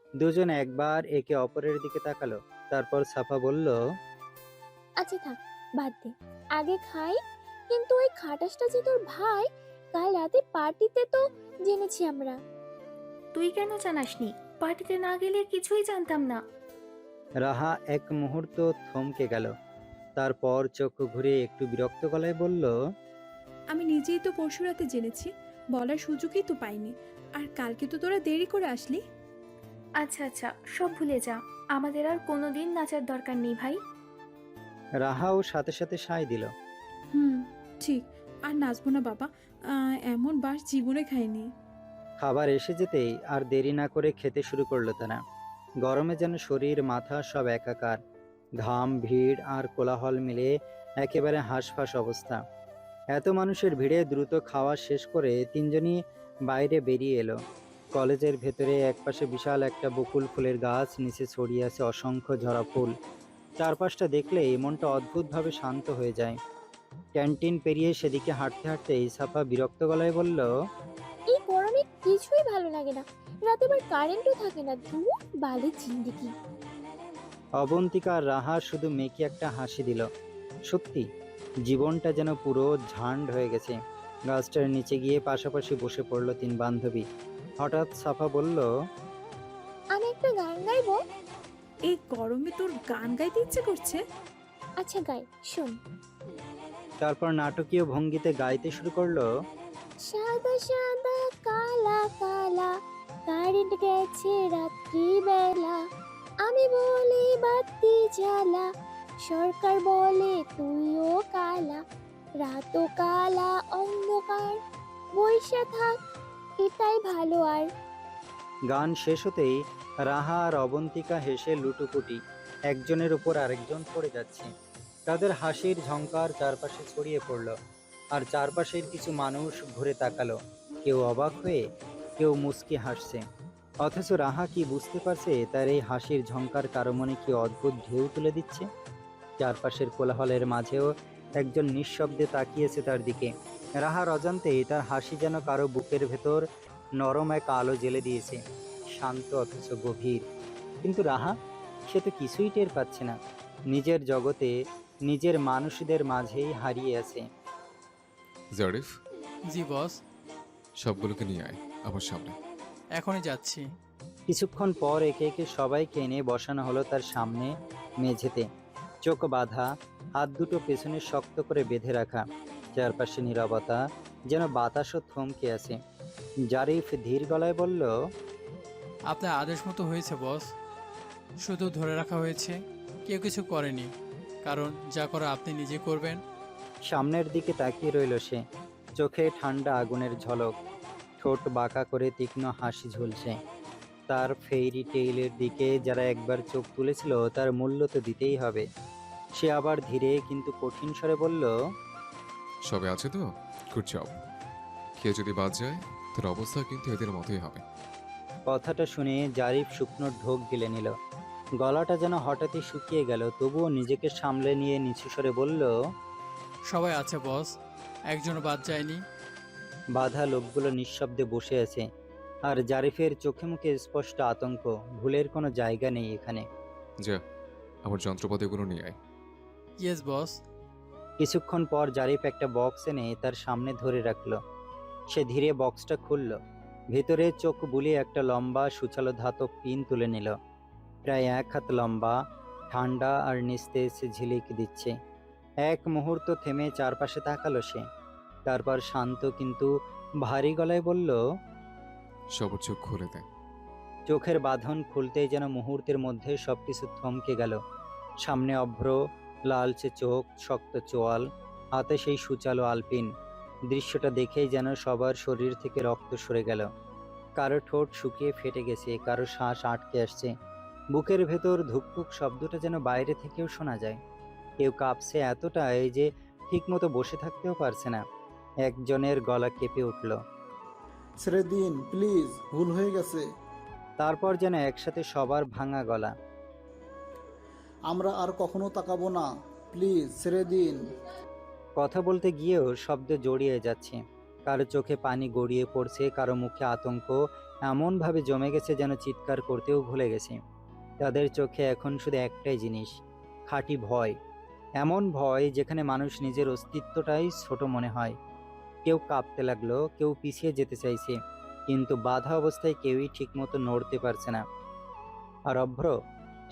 [SPEAKER 3] দুজন একবার একে অপরের দিকে তাকালো। তারপর সাফা বলল,
[SPEAKER 12] আচ্ছা থাক, বাদ দে, আগে খাই। কিন্তু ওই খাটাসটা যে তোর ভাই, কাল রাতে পার্টিতে তো জেনেছি আমরা।
[SPEAKER 9] তুই কেন জানাসনি? পার্টিতে না গেলে কিছুই জানতাম না।
[SPEAKER 3] রাহা এক মুহূর্ত থমকে গেল। তারপর চোখ ঘুরে একটু বিরক্ত গলায় বলল,
[SPEAKER 1] আমি নিজেই তো পরশু রাতে জেনেছি, বলার সুযোগই তো পাইনি। আর কালকে তো তোরা দেরি করে আসলি।
[SPEAKER 9] আচ্ছা আচ্ছা, সব ভুলে যা, আমাদের আর কোনোদিন নাচার দরকার নেই ভাই।
[SPEAKER 3] রাহাও সাথে সাথে সায় দিল।
[SPEAKER 1] ঠিক, আর নাচবো না বাবা, এমন বাস জীবনে খাইনি।
[SPEAKER 3] খাবার এসে যেতেই আর দেরি না করে খেতে শুরু করলো তারা। গরমে যেন শরীর মাথা সব একাকার। ঘাম, ভিড় আর কোলাহল মিলে একেবারে হাঁসফাঁস অবস্থা। এত মানুষের ভিড়ে দ্রুত খাওয়া শেষ করে 3 জনই বাইরে বেরিয়ে এলো। কলেজের ভেতরে একপাশে বিশাল একটা বকুল ফুলের গাছ, নিচে ছড়িয়ে আছে অসংখ্য ঝরা ফুল। চারপাশটা দেখলে মনটা অদ্ভুতভাবে শান্ত হয়ে যায়। ক্যান্টিন পেরিয়ে সেদিকে হাঁটতে হাঁটতে সাফা বিরক্ত গলায় বলল,
[SPEAKER 12] এই গরমে কিছুই ভালো লাগে না। রাতে আবার কারেন্টও থাকে না। ধুর, বালের জিন্দেগি।
[SPEAKER 3] অবন্তিকা আর রাহা শুধু মেয়েকে একটা হাসি দিল। সত্যি জীবনটা যেন পুরো ঝান্ড হয়ে গেছে। গাছটার নিচে গিয়ে পাশাপাশি বসে পড়ল তিন বান্ধবী। হঠাৎ সাফা বলল,
[SPEAKER 12] আমি একটা গান গাইবো।
[SPEAKER 1] এই গরমে তোর গান গাইতে ইচ্ছে করছে?
[SPEAKER 12] আচ্ছা গাই, শোন।
[SPEAKER 3] তারপর নাটকীয় ভঙ্গিতে গাইতে শুরু করলো।
[SPEAKER 12] সাদা সাদা কালা কালা, কারেন্ট গেছে রাত্রি বেলা, আমি বলি বাতি জ্বালা, সরকার বলে তুইও কালা, রাতও কালা অন্ধকার, বইসা থাক এটাই ভালো। আর
[SPEAKER 3] গান শেষ হতেই রাহা আর অবন্তিকা হেসে লুটোপুটি, একজনের উপর আরেকজন পড়ে যাচ্ছে। তাদের হাসির ঝংকার চারপাশে ছড়িয়ে পড়ল, আর চারপাশের কিছু মানুষ ঘুরে তাকালো, কেউ অবাক হয়ে, কেউ মুচকি হাসছে। অথচ রাহা কি বুঝতে পারছে তার এই হাসির ঝংকার কারো মনে কি অদ্ভুত ঢেউ তুলে দিচ্ছে? চারপাশের কোলাহলের মাঝেও একজন নিঃশব্দে তাকিয়েছে তার দিকে। রাহার অজান্তেই তার হাসি যেন কারো বুকের ভেতর নরম এক আলো জ্বেলে দিয়েছে, শান্ত অথচ গভীর। কিন্তু রাহা, সে তো কিছুই টের পাচ্ছে না, নিজের জগতে নিজের মানুষদের মাঝেই হারিয়ে আছে।
[SPEAKER 2] জারিফ,
[SPEAKER 13] জি বস।
[SPEAKER 2] সবগুলোকে নিয়ে আয় আমার সামনে।
[SPEAKER 13] এখনই যাচ্ছি।
[SPEAKER 3] কিছুক্ষণ পর একে একে সবাইকে এনে বসানো হলো তার সামনে মেঝেতে। চোখ বাঁধা, হাত দুটো পেছনে শক্ত করে বেঁধে রাখা, চারপাশে নীরবতা, যেন বাতাসও থমকে আছে। জারিফ ধীর গলায় বলল,
[SPEAKER 13] আপনার আদেশ মতো হয়েছে বস। শুধু ধরে রাখা হয়েছে, কেউ কিছু করেনি, কারণ যা করা আপনি নিজে করবেন।
[SPEAKER 3] সামনের দিকে তাকিয়ে রইল সে, চোখে ঠান্ডা আগুনের ঝলক, ঠোঁট বাঁকা করে তীক্ষ্ণ হাসি ঝুলছে। তার ফেইরি টেইলের দিকে যারা একবার চোখ তুলেছিল তার মূল্য তো দিতেই হবে। সে আবার ধীরে কিন্তু কঠিন স্বরে বলল,
[SPEAKER 2] সবে আছে তো? Good job. কে যদি বাদ যায় তার অবস্থা কিন্তু এদের মতোই হবে।
[SPEAKER 3] কথাটা শুনে জারিফ শুকনো ঢোক গিলে নিল। গলাটা যেন হঠাৎই শুকিয়ে গেল, তবুও নিজেকে সামলে নিয়ে নিচু স্বরে বলল,
[SPEAKER 13] সবাই আছে বস, একজনও বাদ যায়নি।
[SPEAKER 3] বাধা লোকগুলো নিঃশব্দে বসে আছে, আর জারিফের চোখে মুখে স্পষ্ট আতঙ্ক। ভুলের কোনো জায়গা নেই এখানে।
[SPEAKER 2] যা, আমার যন্ত্রপাতিগুলো নিয়ে আয়।
[SPEAKER 13] Yes boss.
[SPEAKER 3] কিছুক্ষণ পর জারিফ একটা বক্স এনে তার সামনে ধরে রাখলো। সে ধীরে বক্সটা খুলল, ভেতরে চোখ বুলিয়ে একটা লম্বা সুচালো ধাতব পিন তুলে নিল, প্রায় 1 হাত লম্বা, ঠান্ডা আর নিস্তেজ ঝিলিক দিচ্ছে। এক মুহূর্ত থেমে চারপাশে তাকালো সে, তারপর শান্ত কিন্তু ভারী গলায় বলল,
[SPEAKER 2] সবার চোখ খুলে দেয়।
[SPEAKER 3] চোখের বাঁধন খুলতেই যেন মুহূর্তের মধ্যে সবকিছু থমকে গেল। সামনে অভ্র, লালচে চোখ, শক্ত চোয়াল, হাতে সেই সুচালো আলপিন। দৃশ্যটা দেখেই যেন সবার শরীর থেকে রক্ত সরে গেল। কারো ঠোঁট শুকিয়ে ফেটে গেছে, কারো শ্বাস আটকে আসছে, বুকের ভেতর ধুকপুক শব্দটা যেন বাইরে থেকেও শোনা যায়। কেউ কাঁপছে এতটাই যে ঠিকমতো বসে থাকতেও পারছে না। একজনের গলা কেঁপে উঠল।
[SPEAKER 14] ছেড়ে দিন প্লিজ, ভুল হয়ে গেছে।
[SPEAKER 3] তারপর যেন একসাথে সবার ভাঙা গলা,
[SPEAKER 14] আমরা আর কখনো তাকাবো না, প্লিজ ছেড়ে দিন।
[SPEAKER 3] কথা বলতে গিয়েও শব্দ জড়িয়ে যাচ্ছে, কারো চোখে পানি গড়িয়ে পড়ছে, কারো মুখে আতঙ্ক এমনভাবে জমে গেছে যেন চিৎকার করতেও ভুলে গেছে। তাদের চোখে এখন শুধু একটাই জিনিস, খাঁটি ভয়। এমন ভয় যেখানে মানুষ নিজের অস্তিত্বটাই ছোট মনে হয়। কেউ কাঁপতে লাগলো, কেউ পিছিয়ে যেতে চাইছে, কিন্তু বাধা অবস্থায় কেউই ঠিকমতো নড়তে পারছে না। আর অভ্র,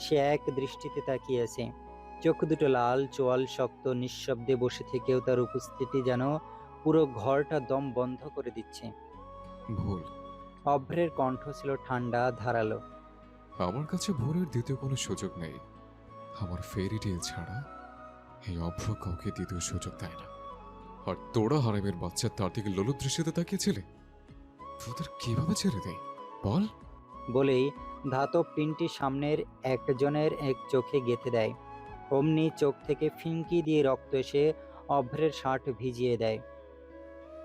[SPEAKER 3] সে এক দৃষ্টিতে তাকিয়ে আছে, চোখ দুটো লাল, চোয়াল শক্ত, নিঃশব্দে বসে থেকেও তার উপস্থিতি যেন পুরো ঘরটা দম বন্ধ করে দিচ্ছে।
[SPEAKER 2] ভুল।
[SPEAKER 3] অভ্রের কণ্ঠ ছিল ঠান্ডা, ধারালো।
[SPEAKER 2] আমার কাছে ভুলের দ্বিতীয় কোনো সুযোগ নেই। আমার ফেরি টেল ছাড়া এই অভ্র কাউকে দ্বিতীয় সুযোগ দেয় না। আর তোরা হারামের বাচ্চা তার দিকে লোলুপ দৃষ্টিতে তাকিয়েছিলে, তোদের কিভাবে ছেড়ে দেয় বল?
[SPEAKER 3] বলেই ধাতব পিনটি সামনের একজনের এক চোখে গেঁথে দেয়। অমনি চোখ থেকে ফিঙ্কি দিয়ে রক্ত এসে অভ্রের শার্ট ভিজিয়ে দেয়।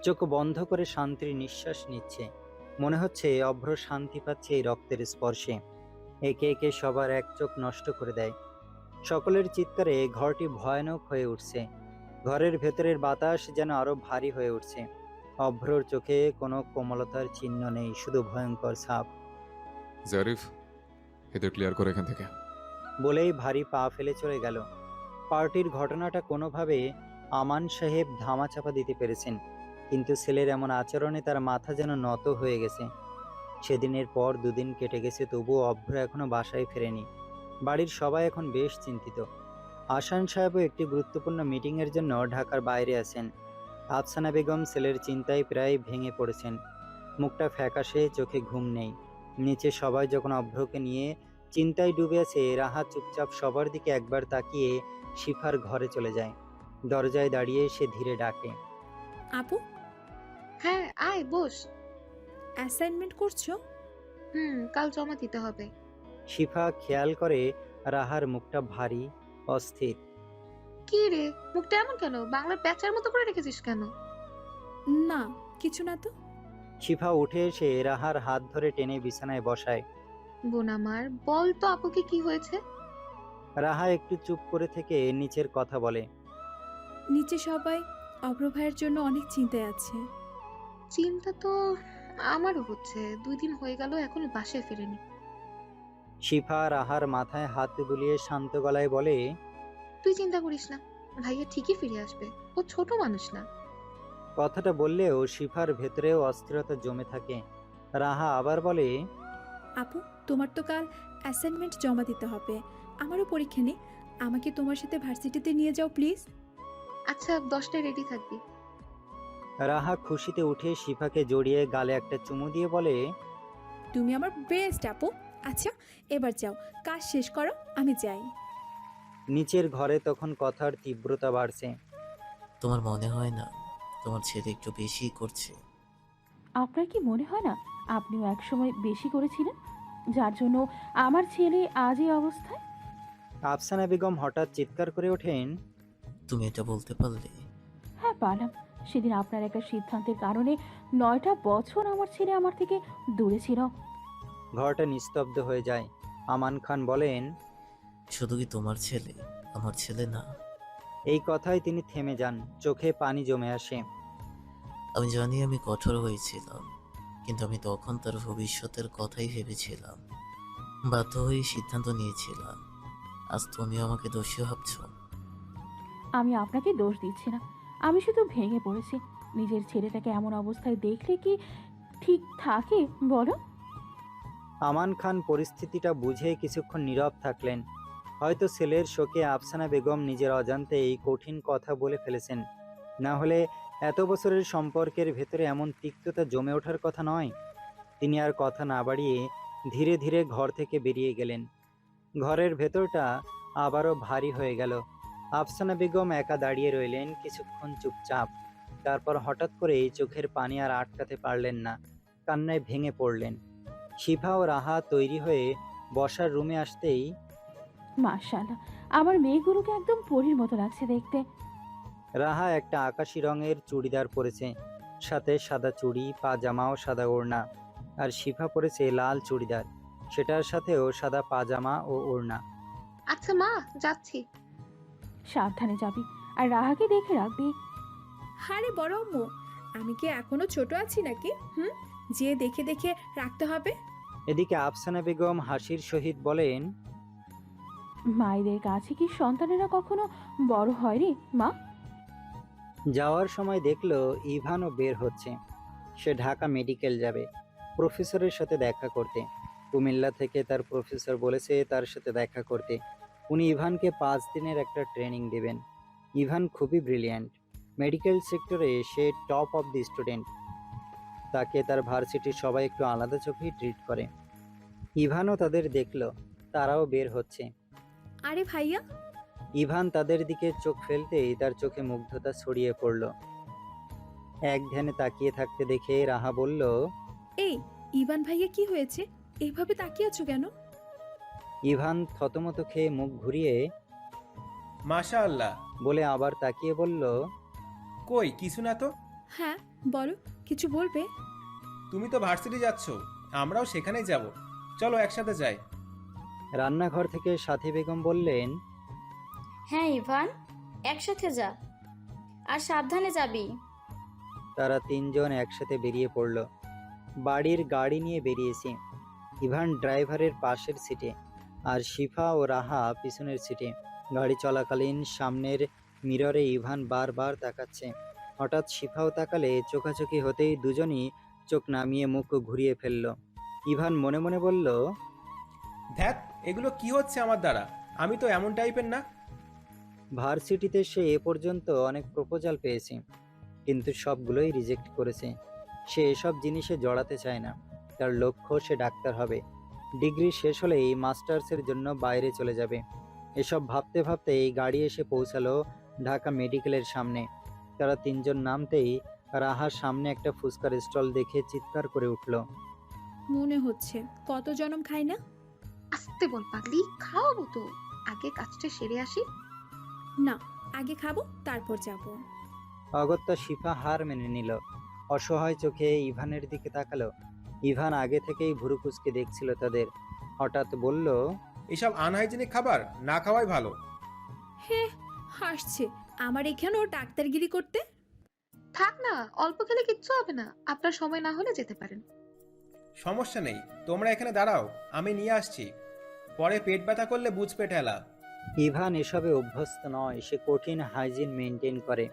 [SPEAKER 3] চোখ বন্ধ করে শান্তির নিঃশ্বাস নিচ্ছে, মনে হচ্ছে অভ্র শান্তি পাচ্ছে এই রক্তের স্পর্শে। একে একে সবার এক চোখ নষ্ট করে দেয়। সকলের চিৎকারে ঘরটি ভয়ানক হয়ে উঠছে। ঘরের ভেতরের বাতাস যেন আরো ভারী হয়ে উঠছে। অভ্রর চোখে কোনো কোমলতার চিহ্ন নেই, শুধু ভয়ঙ্কর ছাপ।
[SPEAKER 2] জারিফ, এদের ক্লিয়ার করে এখান থেকে।
[SPEAKER 3] বলেই ভারী পা ফেলে চলে গেল। পার্টির ঘটনাটা কোনোভাবে আমান সাহেব ধামাচাপা দিতে পেরেছেন, কিন্তু ছেলের এমন আচরণে তার মাথা যেন নত হয়ে গেছে। সেদিনের পর দুদিন কেটে গেছে, তবুও অভ্র এখনো বাসায় ফেরেনি। বাড়ির সবাই এখন বেশ চিন্তিত। আসান সাহেবও একটি গুরুত্বপূর্ণ মিটিংয়ের জন্য ঢাকার বাইরে আছেন। আফসানা বেগম ছেলের চিন্তায় প্রায় ভেঙে পড়েছেন। মুখটা ফ্যাকাশে, চোখে ঘুম নেই। নিচে সবাই যখন অভ্রকে নিয়ে চিন্তায় ডুবে আছে, রাহা চুপচাপ সবার দিকে একবার তাকিয়ে শিফার ঘরে চলে যায়। দরজায় দাঁড়িয়ে সে ধীরে ডাকে,
[SPEAKER 1] আপু,
[SPEAKER 7] হ্যাঁ আয় বস।
[SPEAKER 1] অ্যাসাইনমেন্ট করছো?
[SPEAKER 7] কাল জমা দিতে হবে।
[SPEAKER 3] শিফা খেয়াল করে রাহার মুখটা ভারী, অস্থির।
[SPEAKER 7] কি রে, মুখটা এমন কেন? বাংলার প্যাচার মতো করে রেখেছিস কেন?
[SPEAKER 1] না, কিছু না তো।
[SPEAKER 3] শিফা উঠে এসে রাহার হাত ধরে টেনে বিছানায় বসায়।
[SPEAKER 7] বোন আমার, বল তো আপুকে কি হয়েছে?
[SPEAKER 3] রাহা একটু চুপ করে থেকে নিচের কথা বলে।
[SPEAKER 1] নিচে সবাই অভ্র ভাইয়ের জন্য অনেক চিন্তায় আছে।
[SPEAKER 7] চিন্তা তো আমারও হচ্ছে, 2 দিন হয়ে গেল এখনো বাসায় ফেরেনি।
[SPEAKER 3] শিফা রাহার মাথায় হাত বুলিয়ে শান্ত গলায় বলে,
[SPEAKER 7] তুই চিন্তা করিস না, ভাইয়া ঠিকই ফিরে আসবে, ও ছোট মানুষ না।
[SPEAKER 3] কথাটা বললেও শিফার ভেতরেও অস্থিরতা জমে থাকে। রাহা আবার বলে,
[SPEAKER 1] আপু, তোমার তো কাল অ্যাসাইনমেন্ট জমা দিতে হবে, আমারও পরীক্ষা নেই। আমাকে তোমার সাথে ভার্সিটিতে নিয়ে যাও প্লিজ।
[SPEAKER 7] আচ্ছা, 10টায় রেডি থাকবি।
[SPEAKER 3] রাহা খুশিতে উঠে শিফাকে জড়িয়ে গালে একটা চুমু দিয়ে বলে,
[SPEAKER 1] তুমি আমার বেস্ট আপু। আচ্ছা, এবার যাও, কাজ শেষ করো, আমি যাই।
[SPEAKER 3] নিচের ঘরে তখন কথার তীব্রতা বাড়ছে।
[SPEAKER 5] তোমার মনে হয় না তোমার ছেলে একটু বেশি করছে?
[SPEAKER 9] আপনার কি মনে হয় না আপনিও একসময় বেশি করেছিলেন, যার জন্য আমার ছেলে আজ এই অবস্থায়?
[SPEAKER 3] আফসানা বেগম হঠাৎ চিৎকার করে ওঠেন,
[SPEAKER 5] তুমি এটা বলতে পারলে?
[SPEAKER 9] হ্যাঁ পারলাম। সেদিন আপনার একটা সিদ্ধান্তের কারণে 9টা বছর আমার ছেলে আমার থেকে দূরে ছিল।
[SPEAKER 3] ঘরটা নিস্তব্ধ হয়ে যায়। আমান খান বলেন,
[SPEAKER 5] শুধু কি তোমার ছেলে, আমার ছেলে না?
[SPEAKER 3] এই কথায় তিনি থেমে যান, চোখে পানি জমে আসে।
[SPEAKER 5] আমি জানি আমি কঠোর হয়েছিলাম, কিন্তু আমি তখন তার ভবিষ্যতের কথাই ভেবেছিলাম। বাধ্য হয়ে সিদ্ধান্ত নিয়েছিলাম। আজ তুমিও আমাকে দোষী ভাবছো?
[SPEAKER 9] আমি আপনাকে দোষ দিচ্ছি না, আমি শুধু ভেঙে পড়েছি। নিজের ছেলেটাকে এমন অবস্থায় দেখলে কি ঠিক থাকে বলো?
[SPEAKER 3] আমান খান পরিস্থিতিটা বুঝে কিছুক্ষণ নীরব থাকলেন। হয়তো ছেলের শোকে আফসানা বেগম নিজের অজান্তে এই কঠিন কথা বলে ফেলেছেন, না হলে এত বছরের সম্পর্কের ভেতরে এমন তিক্ততা জমে ওঠার কথা নয়। তিনি আর কথা না বাড়িয়ে ধীরে ধীরে ঘর থেকে বেরিয়ে গেলেন। ঘরের ভেতরটা আবারও ভারী হয়ে গেল। আফসানা বেগম একা দাঁড়িয়ে রইলেন কিছুক্ষণ চুপচাপ। তারপর হঠাৎ করে চোখের পানি আর আটকাতে পারলেন না, কান্নায় ভেঙে পড়লেন। শিফা ও রাহা তৈরি হয়ে বসার রুমে আসতেই,
[SPEAKER 9] মাশাআল্লাহ, আমার মেয়েগুলোকে একদম পরীর মতো লাগছে দেখতে।
[SPEAKER 3] রাহা একটা আকাশি রঙের চুড়িদার পরেছে, সাথে সাদা চুড়ি, পাজামা ও সাদা ওড়না। আর শিফা পরেছে লাল চুড়িদার, সেটার সাথেও সাদা পাজামা ও ওড়না।
[SPEAKER 7] আচ্ছা মা, যাচ্ছি।
[SPEAKER 9] সাবধানে যাবি, আর রাহাকে দেখে রাখবি।
[SPEAKER 1] আরে বড় আম্মু, আমি কি এখনো ছোট আছি নাকি? যে দেখে দেখে রাখতে হবে।
[SPEAKER 3] এদিকে আফসানা বেগম হাসির সহিত বলেন,
[SPEAKER 9] মায়েদের কাছে কি সন্তানেরা কখনো বড় হয় রে মা?
[SPEAKER 3] যাওয়ার সময় দেখলো ইভানও বের হচ্ছে। সে ঢাকা মেডিকেল যাবে, প্রফেসরের সাথে দেখা করতে। কুমিল্লা থেকে তার প্রফেসর বলেছে তার সাথে দেখা করতে। উনি ইভানকে 5 দিনের একটা ট্রেনিং দেবেন। ইভান খুবই ব্রিলিয়ান্ট, মেডিকেল সেক্টরে সে টপ অফ দি স্টুডেন্ট। তাকে তার ভার্সিটির সবাই একটু আলাদা চোখেই ট্রিট করে। ইভানও তাদের দেখলো, তারাও বের হচ্ছে।
[SPEAKER 1] আরে ভাইয়া।
[SPEAKER 3] ইভান তাদের দিকে চোখ ফেলতেই তার চোখে মুগ্ধতা ছড়িয়ে পড়ল। এক ধ্যানে তাকিয়ে থাকতে দেখে রাহা বলল,
[SPEAKER 1] এই ইভান ভাইয়া, কি হয়েছে? এভাবে তাকিয়ে আছো কেন?
[SPEAKER 3] ইভান থতমত খেয়ে মুখ ঘুরিয়ে
[SPEAKER 15] মাশাআল্লাহ
[SPEAKER 3] বলে আবার তাকিয়ে বলল,
[SPEAKER 15] কই কিছু না তো।
[SPEAKER 1] হ্যাঁ বলো, কিছু বলবে?
[SPEAKER 15] তুমি তো ভার্সিটি যাচ্ছ, আমরাও সেখানেই যাব, চলো একসাথে যাই।
[SPEAKER 3] রান্নাঘর থেকে সাথী বেগম বললেন,
[SPEAKER 6] হ্যাঁ ইভান, একসাথে যা, আর সাবধানে যাবি।
[SPEAKER 3] তারা 3 জন একসাথে বেরিয়ে পড়ল। বাড়ির গাড়ি নিয়ে বেরিয়েছি। ইভান ড্রাইভারের পাশের সিটে, আর শিফা ও রাহা পিছনের সিটে। গাড়ি চলাকালীন সামনের মিররে ইভান বারবার তাকাচ্ছে। হঠাৎ শিফাও তাকালে চোখাচোখি হতেই দুজনই চোখ নামিয়ে মুখ ঘুরিয়ে ফেলল। ইভান মনে মনে বলল,
[SPEAKER 15] ধ্যাত, এগুলো কি হচ্ছে আমার দ্বারা? আমি তো এমন টাইপের না।
[SPEAKER 3] ভার্সিটিতে সে এ পর্যন্ত অনেক প্রপোজাল পেয়েছে, কিন্তু সবগুলোই রিজেক্ট করেছে। সে এসব জিনিসে জড়াতে চায় না। তার লক্ষ্য সে ডাক্তার হবে। ডিগ্রি শেষ হলেই মাস্টার্সের জন্য বাইরে চলে যাবে। এসব ভাবতে ভাবতেই গাড়ি এসে পৌঁছালো ঢাকা মেডিকেলের সামনে। তারা তিনজন নামতেই রাহার সামনে একটা ফুচকার স্টল দেখে চিৎকার করে উঠল।
[SPEAKER 1] মনে হচ্ছে কত জনম খাই না।
[SPEAKER 7] আস্তে বল পাগলি, খাওয়াবো তো, আগে কাজটা সেরে আসি।
[SPEAKER 1] না, আগে খাবো তারপর যাব।
[SPEAKER 3] অগত্যা শিফা হার মেনে নিল। অসহায় চোখে ইভানের দিকে তাকালো। ইভান আগে থেকেই ভুরু কুঁচকে দেখছিল তাদের। হঠাৎ বলল,
[SPEAKER 15] এসব আনহাইজেনিক খাবার না খাওয়াই ভালো।
[SPEAKER 1] হে, হাসছে আমার এখানেও ডাক্তারগিরি করতে।
[SPEAKER 7] থাক না, অল্প খেলে কিচ্ছু হবে না, আপনার সময় না হলে যেতে পারেন।
[SPEAKER 15] সমস্যা নেই, তোমরা এখানে দাঁড়াও, আমি নিয়ে আসছি। পরে পেট ব্যথা করলে বুঝবে ঠেলা।
[SPEAKER 3] ইভান এসবে অভ্যস্ত নয়। সে কঠিন হাইজিন মেনটেন করে,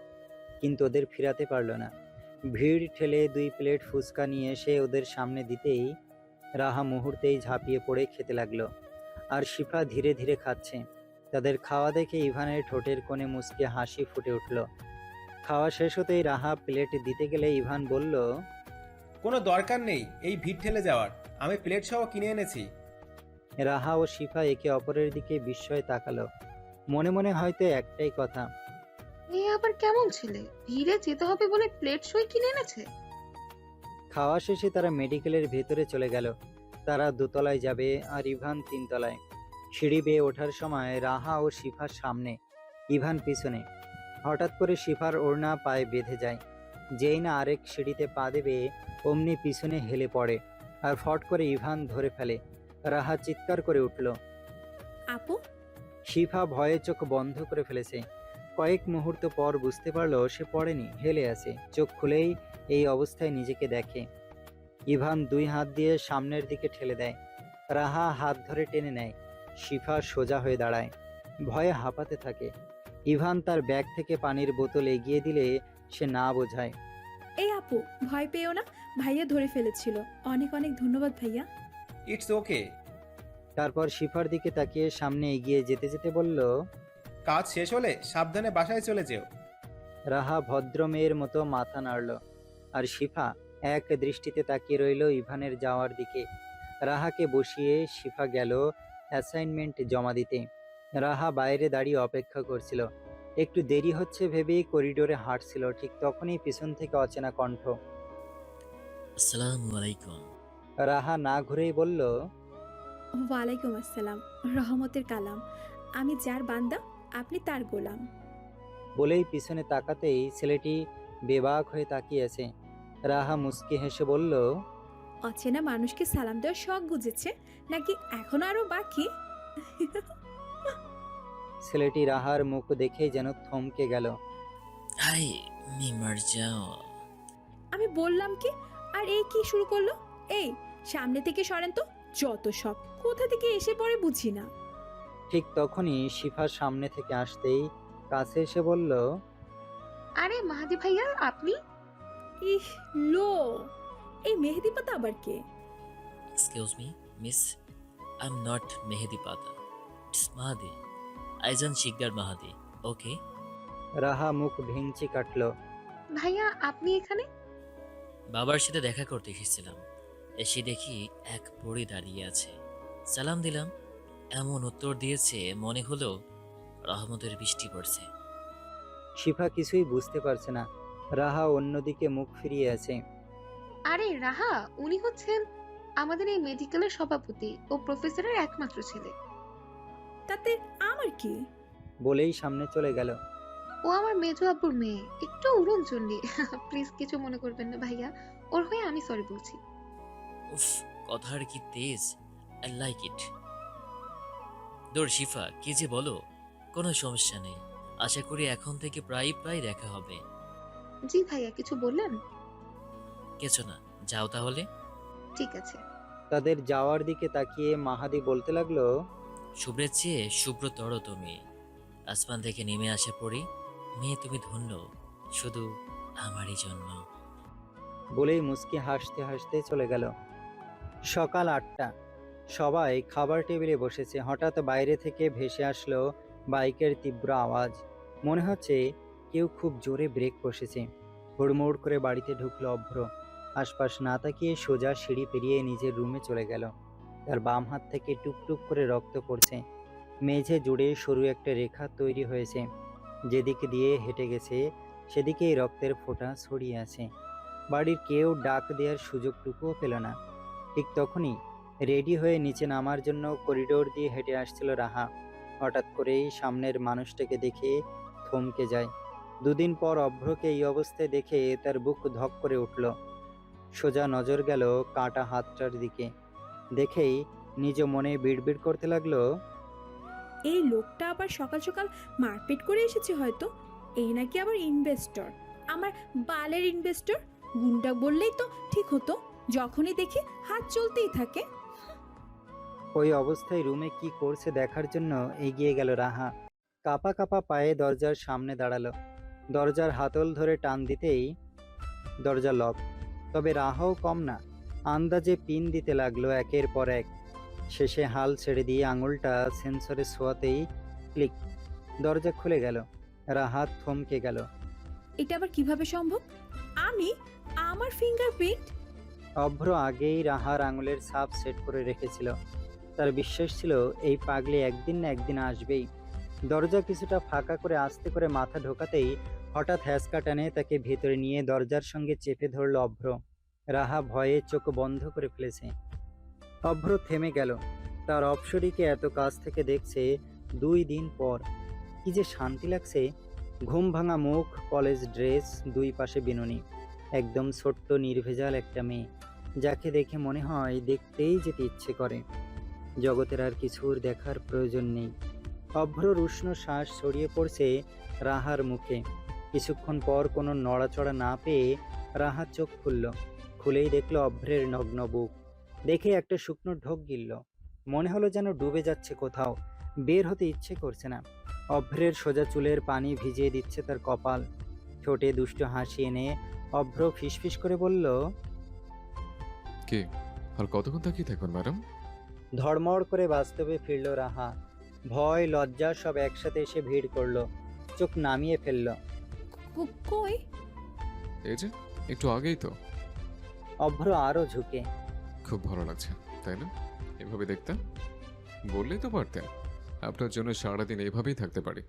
[SPEAKER 3] কিন্তু ওদের ফিরাতে পারল না। ভিড় ঠেলে 2 প্লেট ফুচকা নিয়ে এসে ওদের সামনে দিতেই রাহা মুহূর্তেই ঝাঁপিয়ে পড়ে খেতে লাগলো। আর শিফা ধীরে ধীরে খাচ্ছে। তাদের খাওয়া দেখে ইভানের ঠোঁটের কোণে মুচকে হাসি ফুটে উঠল। খাওয়া শেষ হতেই রাহা প্লেট দিতে গেলে ইভান বলল,
[SPEAKER 15] কোনো দরকার নেই এই ভিড় ঠেলে যাওয়ার, আমি প্লেট সহ কিনে এনেছি।
[SPEAKER 3] রাহা ও শিফা একে অপরের দিকে বিস্ময়ে তাকালো। মনে মনে হয়তো একটাই কথা,
[SPEAKER 7] এ আবার কেমন ছেলে, ভিড়ে যেতে হবে বলে প্লেট সই কিনে এনেছে।
[SPEAKER 3] খাওয়া শেষে তারা মেডিকেলের ভেতরে চলে গেল। তারা দোতলায় যাবে আর ইভান 3 তলায়। সিঁড়ি বেয়ে ওঠার সময় রাহা ও শিফার সামনে, ইভান পিছনে। হঠাৎ করে শিফার ওড়না পায়ে বেঁধে যায়। যেই না আরেক সিঁড়িতে পা দেবে অমনি পিছনে হেলে পড়ে আর ফট করে ইভান ধরে ফেলে। রাহা চিৎকার করে উঠল।
[SPEAKER 1] আপু,
[SPEAKER 3] শিফা ভয়ে চোখ বন্ধ করে ফেলেছে। কয়েক মুহূর্ত পর বুঝতে পারলো সে পড়েনি, হেলে আছে। চোখ খুলেই এই অবস্থায় নিজেকে দেখে। ইভান 2 হাত দিয়ে সামনের দিকে ঠেলে দেয়। রাহা হাত ধরে টেনে নেয়। শিফা সোজা হয়ে দাঁড়ায়, ভয়ে হাঁপাতে থাকে। ইভান তার ব্যাগ থেকে পানির বোতল এগিয়ে দিলে সে না বোঝায়।
[SPEAKER 1] এই আপু, ভয় পেও না, ভাইয়া ধরে ফেলেছিল। অনেক অনেক ধন্যবাদ ভাইয়া।
[SPEAKER 15] It's okay.
[SPEAKER 3] তারপর শিফার দিকে তাকিয়ে সামনে এগিয়ে যেতে যেতে বলল,
[SPEAKER 15] কাজ শেষ হলে সাবধানে বাসায় চলে যেও।
[SPEAKER 3] রাহা ভদ্র মেয়ের মতো মাথা নাড়ল। আর শিফা এক দৃষ্টিতে তাকিয়ে রইল ইভানের যাওয়ার দিকে। রাহাকে বসিয়ে শিফা গেল অ্যাসাইনমেন্ট জমা দিতে। রাহা বাইরে দাঁড়িয়ে অপেক্ষা করছিল। একটু দেরি হচ্ছে ভেবেই করিডোরে হাঁটছিল। ঠিক তখনই পিছন থেকে অচেনা কণ্ঠ।
[SPEAKER 5] আসসালামু আলাইকুম।
[SPEAKER 3] রাহা না ঘুরেই বলল,
[SPEAKER 1] ওয়ালাইকুম আসসালাম, রহমতের কালাম। আমি যার বান্দা, আপনি তার গোলাম।
[SPEAKER 3] বলেই পিছনে তাকাতেই ছেলেটি বেবাক হয়ে তাকিয়ে আছে। রাহা মুচকি হেসে বলল,
[SPEAKER 1] অচেনা মানুষকে সালাম দেওয়ার শখ বুঝেছে নাকি এখনো আরো বাকি?
[SPEAKER 3] ছেলেটি রাহার মুখ দেখেই যেন থমকে গেল।
[SPEAKER 5] হাই মি মার যাও।
[SPEAKER 1] আমি বললাম কি, আর এই কি শুরু করলো? এই সামনে থেকে সরেন তো, যত সব কোথা থেকে এসে পড়ে বুঝি না।
[SPEAKER 3] ঠিক তখনই শিফা সামনে থেকে আসতেই কাছে এসে বলল,
[SPEAKER 7] আরে মাহাদি ভাইয়া, আপনি?
[SPEAKER 1] ইহ লো, এই মেহেদি পাতা আবার কে?
[SPEAKER 5] Excuse me miss, I am not মেহেদি পাতা, ইটস মাহাদি, আইজান শিকদার মাহাদি। ওকে।
[SPEAKER 3] রাহা মুখ ভেঙচি কাটল।
[SPEAKER 7] ভাইয়া আপনি এখানে?
[SPEAKER 5] বাবার সাথে দেখা করতে এসেছিলাম। এসে দেখি এক পরী দাঁড়িয়ে আছে। সালাম দিলাম, এমন উত্তর দিয়েছে মনে হলো রহমতের বৃষ্টি পড়ছে।
[SPEAKER 3] শিফা কিছুই বুঝতে পারছে না। রাহা অন্যদিকে মুখ ফিরিয়ে আছে।
[SPEAKER 7] আরে রাহা, উনি হচ্ছেন আমাদের এই মেডিকেলের সভাপতি ও প্রফেসরের একমাত্র ছেলে।
[SPEAKER 1] তাতে আমার কি?
[SPEAKER 3] বলেই সামনে চলে গেল।
[SPEAKER 7] ও আমার মেজো আব্বুর মেয়ে, একটু উড়ন চণ্ডী। প্লিজ কিছু মনে করবেন না ভাইয়া, ওর হয়ে আমি সরি বলছি।
[SPEAKER 5] উফ, কথার কি তেজ, আই লাইক ইট। দৌড় শিফা, কি যে বলো। কোনো সমস্যা নেই, আশা করি এখন থেকে প্রায় দেখা হবে।
[SPEAKER 7] জি ভাইয়া, কিছু বললেন?
[SPEAKER 5] কিছু না, যাও তাহলে।
[SPEAKER 7] ঠিক আছে।
[SPEAKER 3] তাদের যাওয়ার দিকে তাকিয়ে মাহাদি বলতে লাগলো,
[SPEAKER 16] শুভ্রের চেয়ে শুভ্রতর তুমি। আসমান থেকে নেমে আসে পড়ি, মেয়ে তুমি ধন্য, শুধু আমারই জন্য।
[SPEAKER 3] বলেই মুচকি হাসতে হাসতে চলে গেল। সকাল 8টা, সবাই খাবার টেবিলে বসেছে। হঠাৎ বাইরে থেকে ভেসে আসলো বাইকের তীব্র আওয়াজ। মনে হচ্ছে কেউ খুব জোরে ব্রেক কষেছে। হুড়মুড় করে বাড়িতে ঢুকলো অভ্র। আশপাশ না তাকিয়ে সোজা সিঁড়ি পেরিয়ে নিজের রুমে চলে গেল। তার বাম হাত থেকে টুপটুপ করে রক্ত পড়ছে। মেঝে জুড়ে সরু একটা রেখা তৈরি হয়েছে। যেদিকে দিয়ে হেঁটে গেছে সেদিকেই রক্তের ফোঁটা ছড়িয়ে আছে। বাড়ির কেউ ডাক দেওয়ার সুযোগটুকুও পেল না। ঠিক তখনই রেডি হয়ে নিচে নামার জন্য করিডোর দিয়ে হেঁটে আসছিল রাহা। হঠাৎ করেই সামনের মানুষটাকে দেখে থমকে যায়। 2 দিন পর অভ্রকে এই অবস্থায় দেখে তার বুক ধক করে উঠল। সোজা নজর গেল কাটা হাতটার দিকে। দেখেই নিজ মনে বিড়বিড় করতে লাগলো,
[SPEAKER 1] এই লোকটা আবার সকাল সকাল মারপিট করে এসেছে হয়তো। এই নাকি আবার ইনভেস্টর, আমার বালের ইনভেস্টর। গুন্ডা বললেই তো ঠিক হতো, যখনই দেখি হাত চলতেই থাকে।
[SPEAKER 3] ওই অবস্থায় রুমে কি করছে দেখার জন্য এগিয়ে গেল রাহা। কাপা কাপা পায়ে দরজার সামনে দাঁড়ালো। দরজার হাতল ধরে টান দিতেই দরজা লক। তবে রাহাও কম না, আন্দাজে পিন দিতে লাগলো একের পর এক। শেষে হাল ছেড়ে দিয়ে আঙুলটা সেন্সরে ছোঁয়াতেই ক্লিক, দরজা খুলে গেল। রাহা থমকে গেল।
[SPEAKER 1] এটা আবার কিভাবে সম্ভব? আমার ফিঙ্গারপ্রিন্ট?
[SPEAKER 3] অভ্র আগেই রাহার আঙুলের ছাপ সেট করে রেখেছিল। তার বিশ্বাস ছিল এই পাগলি একদিন না একদিন আসবেই। দরজা কিছুটা ফাঁকা করে আস্তে করে মাথা ঢোকাতেই হঠাৎ হ্যাঁচকা টানে তাকে ভেতরে নিয়ে দরজার সঙ্গে চেপে ধরল অভ্র। রাহা ভয়ে চোখ বন্ধ করে ফেলেছে। অভ্র থেমে গেল। তার অপসরীকে এত কাছ থেকে দেখছে 2 দিন পর। কি যে শান্তি লাগছে। ঘুম ভাঙা মুখ, কলেজ ড্রেস, 2 পাশে বিনুনি। একদম ছোট্ট নির্ভেজাল একটা মেয়ে, যাকে দেখে মনে হয় দেখতেই যেতে ইচ্ছে করে। জগতের আর কিছুর দেখার প্রয়োজন নেই। অভ্রর উষ্ণ শ্বাস ছড়িয়ে পড়ছে রাহার মুখে। কিছুক্ষণ পর কোনো নড়াচড়া না পেয়ে রাহা চোখ খুলল। খুলেই দেখলো অভ্রের নগ্ন বুক। দেখে একটা শুকনো ঢোক গিলল। মনে হলো যেন ডুবে যাচ্ছে কোথাও, বের হতে ইচ্ছে করছে না। অভ্রের সোজা চুলের পানি ভিজিয়ে দিচ্ছে তার কপাল। ঠোঁটে দুষ্ট হাসি এনে অভ্র ফিসফিস করে বলল,
[SPEAKER 2] কি আর কতক্ষণ তাকিয়ে থাকবেন ম্যাডাম?
[SPEAKER 3] ধড়মড় করে বাস্তবে ফিরল রাহা। ভয় লজ্জা সব একসাথে এসে ভিড় করলো। চোখ নামিয়ে ফেলল।
[SPEAKER 1] কই?
[SPEAKER 2] এই যে একটু আগেই তো।
[SPEAKER 3] অভ্র আরো ঝুঁকে।
[SPEAKER 2] খুব ভালো লাগছে তাই না এভাবে দেখতে? বললেই তো পারতেন, আপনার জন্য সারাদিন এভাবেই থাকতে পারি।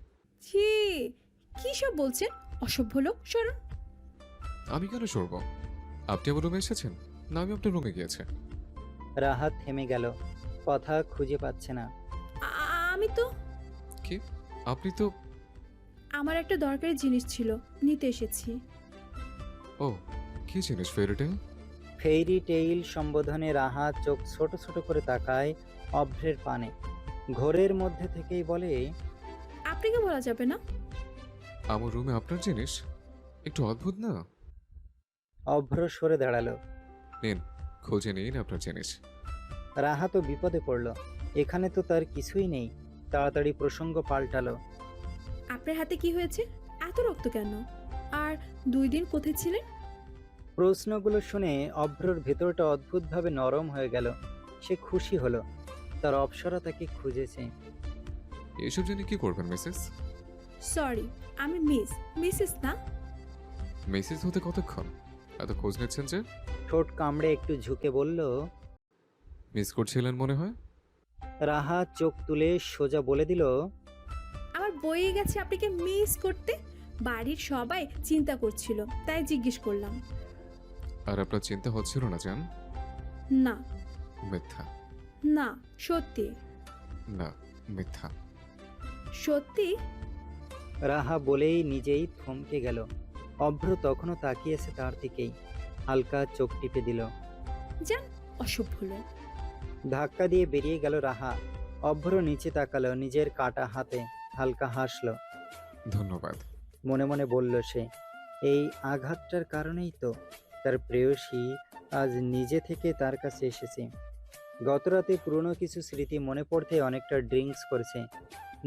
[SPEAKER 1] ছি, কি সব বলছেন? অসভ্য লোক, সরুন।
[SPEAKER 2] আমি কেন সরব? আপনি আমার রুমে এসেছেন না আমি আপনার রুমে গিয়েছে?
[SPEAKER 3] রাহা থেমে গেল, কথা খুঁজে পাচ্ছে না।
[SPEAKER 1] আমি তো
[SPEAKER 2] কি? আপনি তো?
[SPEAKER 1] আমার একটা দরকারি জিনিস ছিল, নিতে এসেছি।
[SPEAKER 2] ও, কি জিনিস? ফেরিটেল?
[SPEAKER 3] ফেইরি টেইল সম্বোধনে রাহা চোখ ছোট ছোট করে তাকায় অভ্রের পানে। ঘোরের মধ্যে থেকেই বলে,
[SPEAKER 1] আপনাকে বলা যাবে না।
[SPEAKER 2] আমার রুমে আপনার জিনিস? একটু অদ্ভুত না?
[SPEAKER 3] অভ্র সরে দাঁড়ালো।
[SPEAKER 2] নিন, খুঁজে নিন আপনার জিনিস।
[SPEAKER 3] রাহা তো বিপদে পড়ল। এখানে তো তার কিছুই নেই। তাড়াতাড়ি প্রসঙ্গ পাল্টালো।
[SPEAKER 1] আপনার হাতে কি হয়েছে? এত রক্ত কেন? আর 2 দিন কোথায় ছিলেন?
[SPEAKER 3] প্রশ্নগুলো শুনে অভ্রর ভেতরটা অদ্ভুতভাবে নরম হয়ে গেল। সে খুশি হলো, তার অপ্সরা তাকে খুঁজেছে।
[SPEAKER 2] এসব জেনে কি করবেন মিসেস?
[SPEAKER 1] সরি, আমি মিসেস না।
[SPEAKER 2] মিসেস হতে কতক্ষণ? এত খোঁজ নিচ্ছেন যে?
[SPEAKER 3] ঠোঁট কামড়ে একটু ঝুঁকে বলল,
[SPEAKER 2] মিস করছিলেন মনে হয়।
[SPEAKER 3] রাহা চোখ তুলে সোজা বলে দিল,
[SPEAKER 1] আমার বইয়ে গেছে আপনাকে মিস করতে। বাড়ির সবাই চিন্তা করছিল, তাই জিজ্ঞেস করলাম।
[SPEAKER 2] আর আপনার চিন্তা হচ্ছিল না জান?
[SPEAKER 1] না।
[SPEAKER 2] মিথ্যা।
[SPEAKER 1] না, সত্যি।
[SPEAKER 2] না, মিথ্যা।
[SPEAKER 1] সত্যি।
[SPEAKER 3] রাহা বলেই নিজেই থমকে গেল। অভ্র তখনও তাকিয়েছে তার দিকেই। হালকা চোখ টিপে দিল।
[SPEAKER 1] যান, অসভ্য লোক।
[SPEAKER 3] ধাক্কা দিয়ে বেরিয়ে গেল রাহা। অভ্র নিচে তাকালো নিজের কাটা হাতে, হালকা হাসলো।
[SPEAKER 2] ধন্যবাদ।
[SPEAKER 3] মনে মনে বলল সে, এই আঘাতটার কারণেই তো তার প্রেয়সী আজ নিজে থেকে তার কাছে এসেছে। গতরাতে পুরনো কিছু স্মৃতি মনে পড়তে অনেকটা ড্রিঙ্কস করেছে।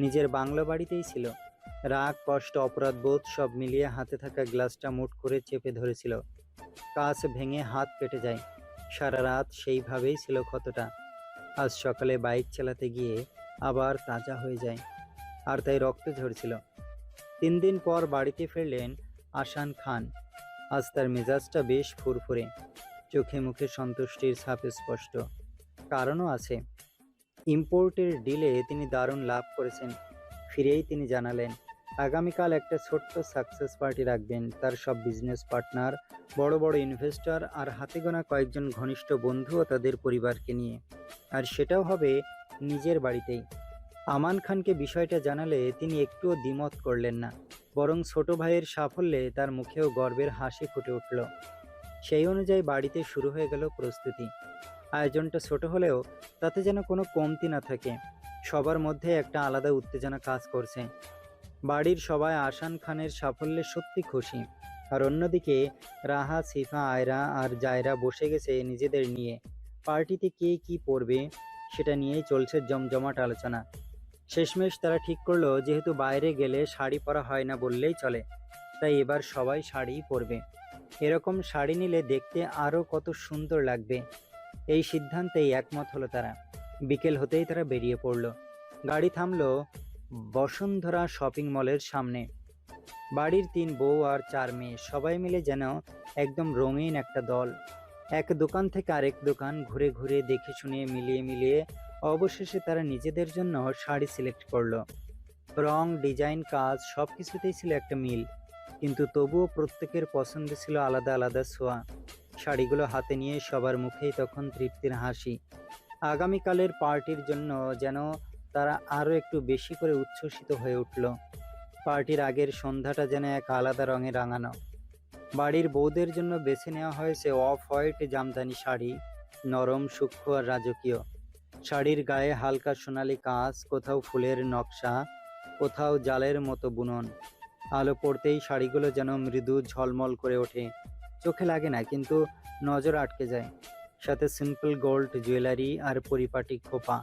[SPEAKER 3] নিজের বাংলো বাড়িতেই ছিল। রাগ, কষ্ট, অপরাধবোধ সব মিলিয়ে হাতে থাকা গ্লাসটা মুঠ করে চেপে ধরেছিল। কাঁচ ভেঙে হাত কেটে যায়। সারা রাত সেইভাবেই ছিল ক্ষতটা। আজ সকালে বাইক চালাতে গিয়ে আবার তাজা হয়ে যায়, আর তাই রক্ত ঝরছিল। 3 দিন পর বাড়িতে ফিরলেন আসান খান। আজ তার মেজাজটা বেশ ফুরফুরে, চোখে মুখে সন্তুষ্টির ছাপ স্পষ্ট। কারণও আছে। ইম্পোর্টের ডিলে তিনি দারুণ লাভ করেছেন। ফিরেই তিনি জানালেন আগামীকাল একটা ছোট্ট সাকসেস পার্টি রাখবেন তার সব বিজনেস পার্টনার, বড় বড় ইনভেস্টর আর হাতে গোনা কয়েকজন ঘনিষ্ঠ বন্ধু ও তাদের পরিবারকে নিয়ে। আর সেটাও হবে নিজের বাড়িতেই। আমান খানকে বিষয়টা জানালে তিনি একটুও দ্বিমত করলেন না, বরং ছোট ভাইয়ের সাফল্যে তার মুখেও গর্বের হাসি ফুটে উঠল। সেই অনুযায়ী বাড়িতে শুরু হয়ে গেল প্রস্তুতি। আয়োজনটা ছোট হলেও তাতে যেন কোনো কমতি না থাকে। সবার মধ্যে একটা আলাদা উত্তেজনা কাজ করছে। বাড়ির সবাই আসান খানের সাফল্যে সত্যি খুশি। আর অন্যদিকে রাহা, সিফা, আয়রা আর জায়রা বসে গেছে নিজেদের নিয়ে। পার্টিতে কে কি পরবে সেটা নিয়েই চলছে জমজমাট আলোচনা। শেষমেশ তারা ঠিক করলো যেহেতু বাইরে গেলে শাড়ি পরা হয় না বললেই চলে, তাই এবার সবাই শাড়িই পরবে। এরকম শাড়ি নিলে দেখতে আরও কত সুন্দর লাগবে। এই সিদ্ধান্তেই একমত হলো তারা। বিকেল হতেই তারা বেরিয়ে পড়ল। গাড়ি থামলো বসুন্ধরা শপিং মলের সামনে। বাড়ির 3 বউ আর 4 মেয়ে সবাই মিলে যেন একদম রঙিন একটা দল। এক দোকান থেকে আরেক দোকান ঘুরে ঘুরে দেখে শুনে মিলিয়ে মিলিয়ে অবশেষে তারা নিজেদের জন্য শাড়ি সিলেক্ট করলো। রং, ডিজাইন, কাজ সব কিছুতেই ছিল একটা মিল, কিন্তু তবুও প্রত্যেকের পছন্দ ছিল আলাদা আলাদা ছোঁয়া। শাড়িগুলো হাতে নিয়ে সবার মুখেই তখন তৃপ্তির হাসি। আগামীকালের পার্টির জন্য যেন তারা আরও একটু বেশি করে উচ্ছ্বসিত হয়ে উঠল। পার্টির আগের সন্ধ্যাটা যেন এক আলাদা রঙে রাঙানো। বাড়ির বউদের জন্য বেছে নেওয়া হয়েছে অফ হোয়াইট জামদানি শাড়ি, নরম, সূক্ষ্ম আর রাজকীয়। শাড়ির গায়ে হালকা সোনালি কাজ, কোথাও ফুলের নকশা, কোথাও জালের মতো বুনন। আলো পড়তেই শাড়িগুলো যেন মৃদু ঝলমল করে ওঠে। চোখে লাগে না, কিন্তু নজর আটকে যায়। সাথে সিম্পল গোল্ড জুয়েলারি আর পরিপাটি খোপা।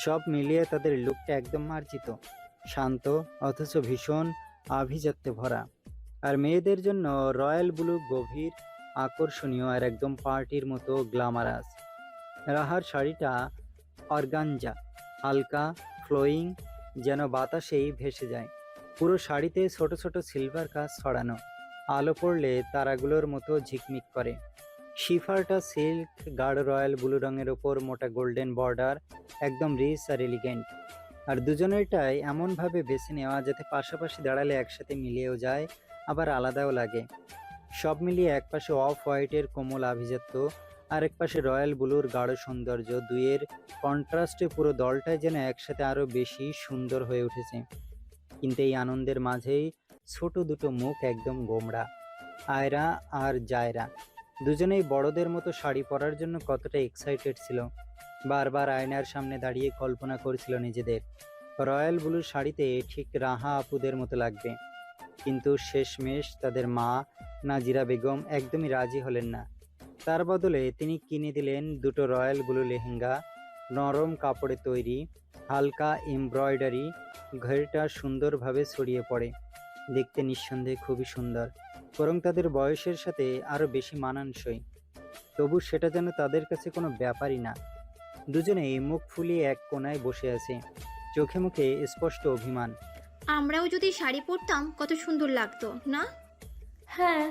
[SPEAKER 3] সব মিলিয়ে তাদের লুকটা একদম মার্জিত, শান্ত অথচ ভীষণ আভিজাত্যে ভরা। আর মেয়েদের জন্য রয়্যাল ব্লু, গভীর, আকর্ষণীয় আর একদম পার্টির মতো গ্ল্যামারাস। রাহার শাড়িটা অর্গানজা, হালকা ফ্লোয়িং, যেন বাতাসেই ভেসে যায়। পুরো শাড়িতে ছোট ছোট সিলভার কাজ ছড়ানো, আলো পড়লে তারাগুলোর মতো ঝিকমিক করে। শিফারটা সিল্ক, গাঢ় রয়্যাল ব্লু রঙের ওপর মোটা গোল্ডেন বর্ডার, একদম রিচ আর এলিগেন্ট। আর দুজনেরটাই এমনভাবে বেছে নেওয়া যাতে পাশাপাশি দাঁড়ালে একসাথে মিলিয়েও যায়, আবার আলাদাও লাগে। সব মিলিয়ে একপাশে অফ হোয়াইটের কোমল আভিজাত্য, আর একপাশে রয়্যাল ব্লুর গাঢ় সৌন্দর্য। দুইয়ের কন্ট্রাস্টে পুরো দলটাই যেন একসাথে আরও বেশি সুন্দর হয়ে উঠেছে। কিন্তু এই আনন্দের মাঝেই ছোট দুটো মুখ একদম গোমড়া। আয়রা আর জায়রা দুজনেই বড়দের মতো শাড়ি পরার জন্য কতটা এক্সাইটেড ছিল। বারবার আয়নার সামনে দাঁড়িয়ে কল্পনা করেছিল নিজেদের রয়্যাল ব্লু শাড়িতে ঠিক রাহা আপুদের মতো লাগবে। কিন্তু শেষমেশ তাদের মা নাজিরা বেগম একদমই রাজি হলেন না। তার বদলে তিনি কিনে দিলেন দুটো রয়্যাল ব্লু লেহেঙ্গা, নরম কাপড়ে তৈরি, হালকা এমব্রয়ডারি, ঘেরটা সুন্দরভাবে ছড়িয়ে পড়ে। দেখতে নিঃসন্দেহে খুবই সুন্দর, বরং তাদের বয়সের সাথে আরও বেশি মানানসই। তবু সেটা যেন তাদের কাছে কোনো ব্যাপারই না। দুজনেই মুখ ফুলিয়ে এক কোনায় বসে আছে, চোখে মুখে স্পষ্ট অভিমান।
[SPEAKER 17] আমরাও যদি শাড়ি পরতাম কত সুন্দর লাগতো না?
[SPEAKER 18] হ্যাঁ,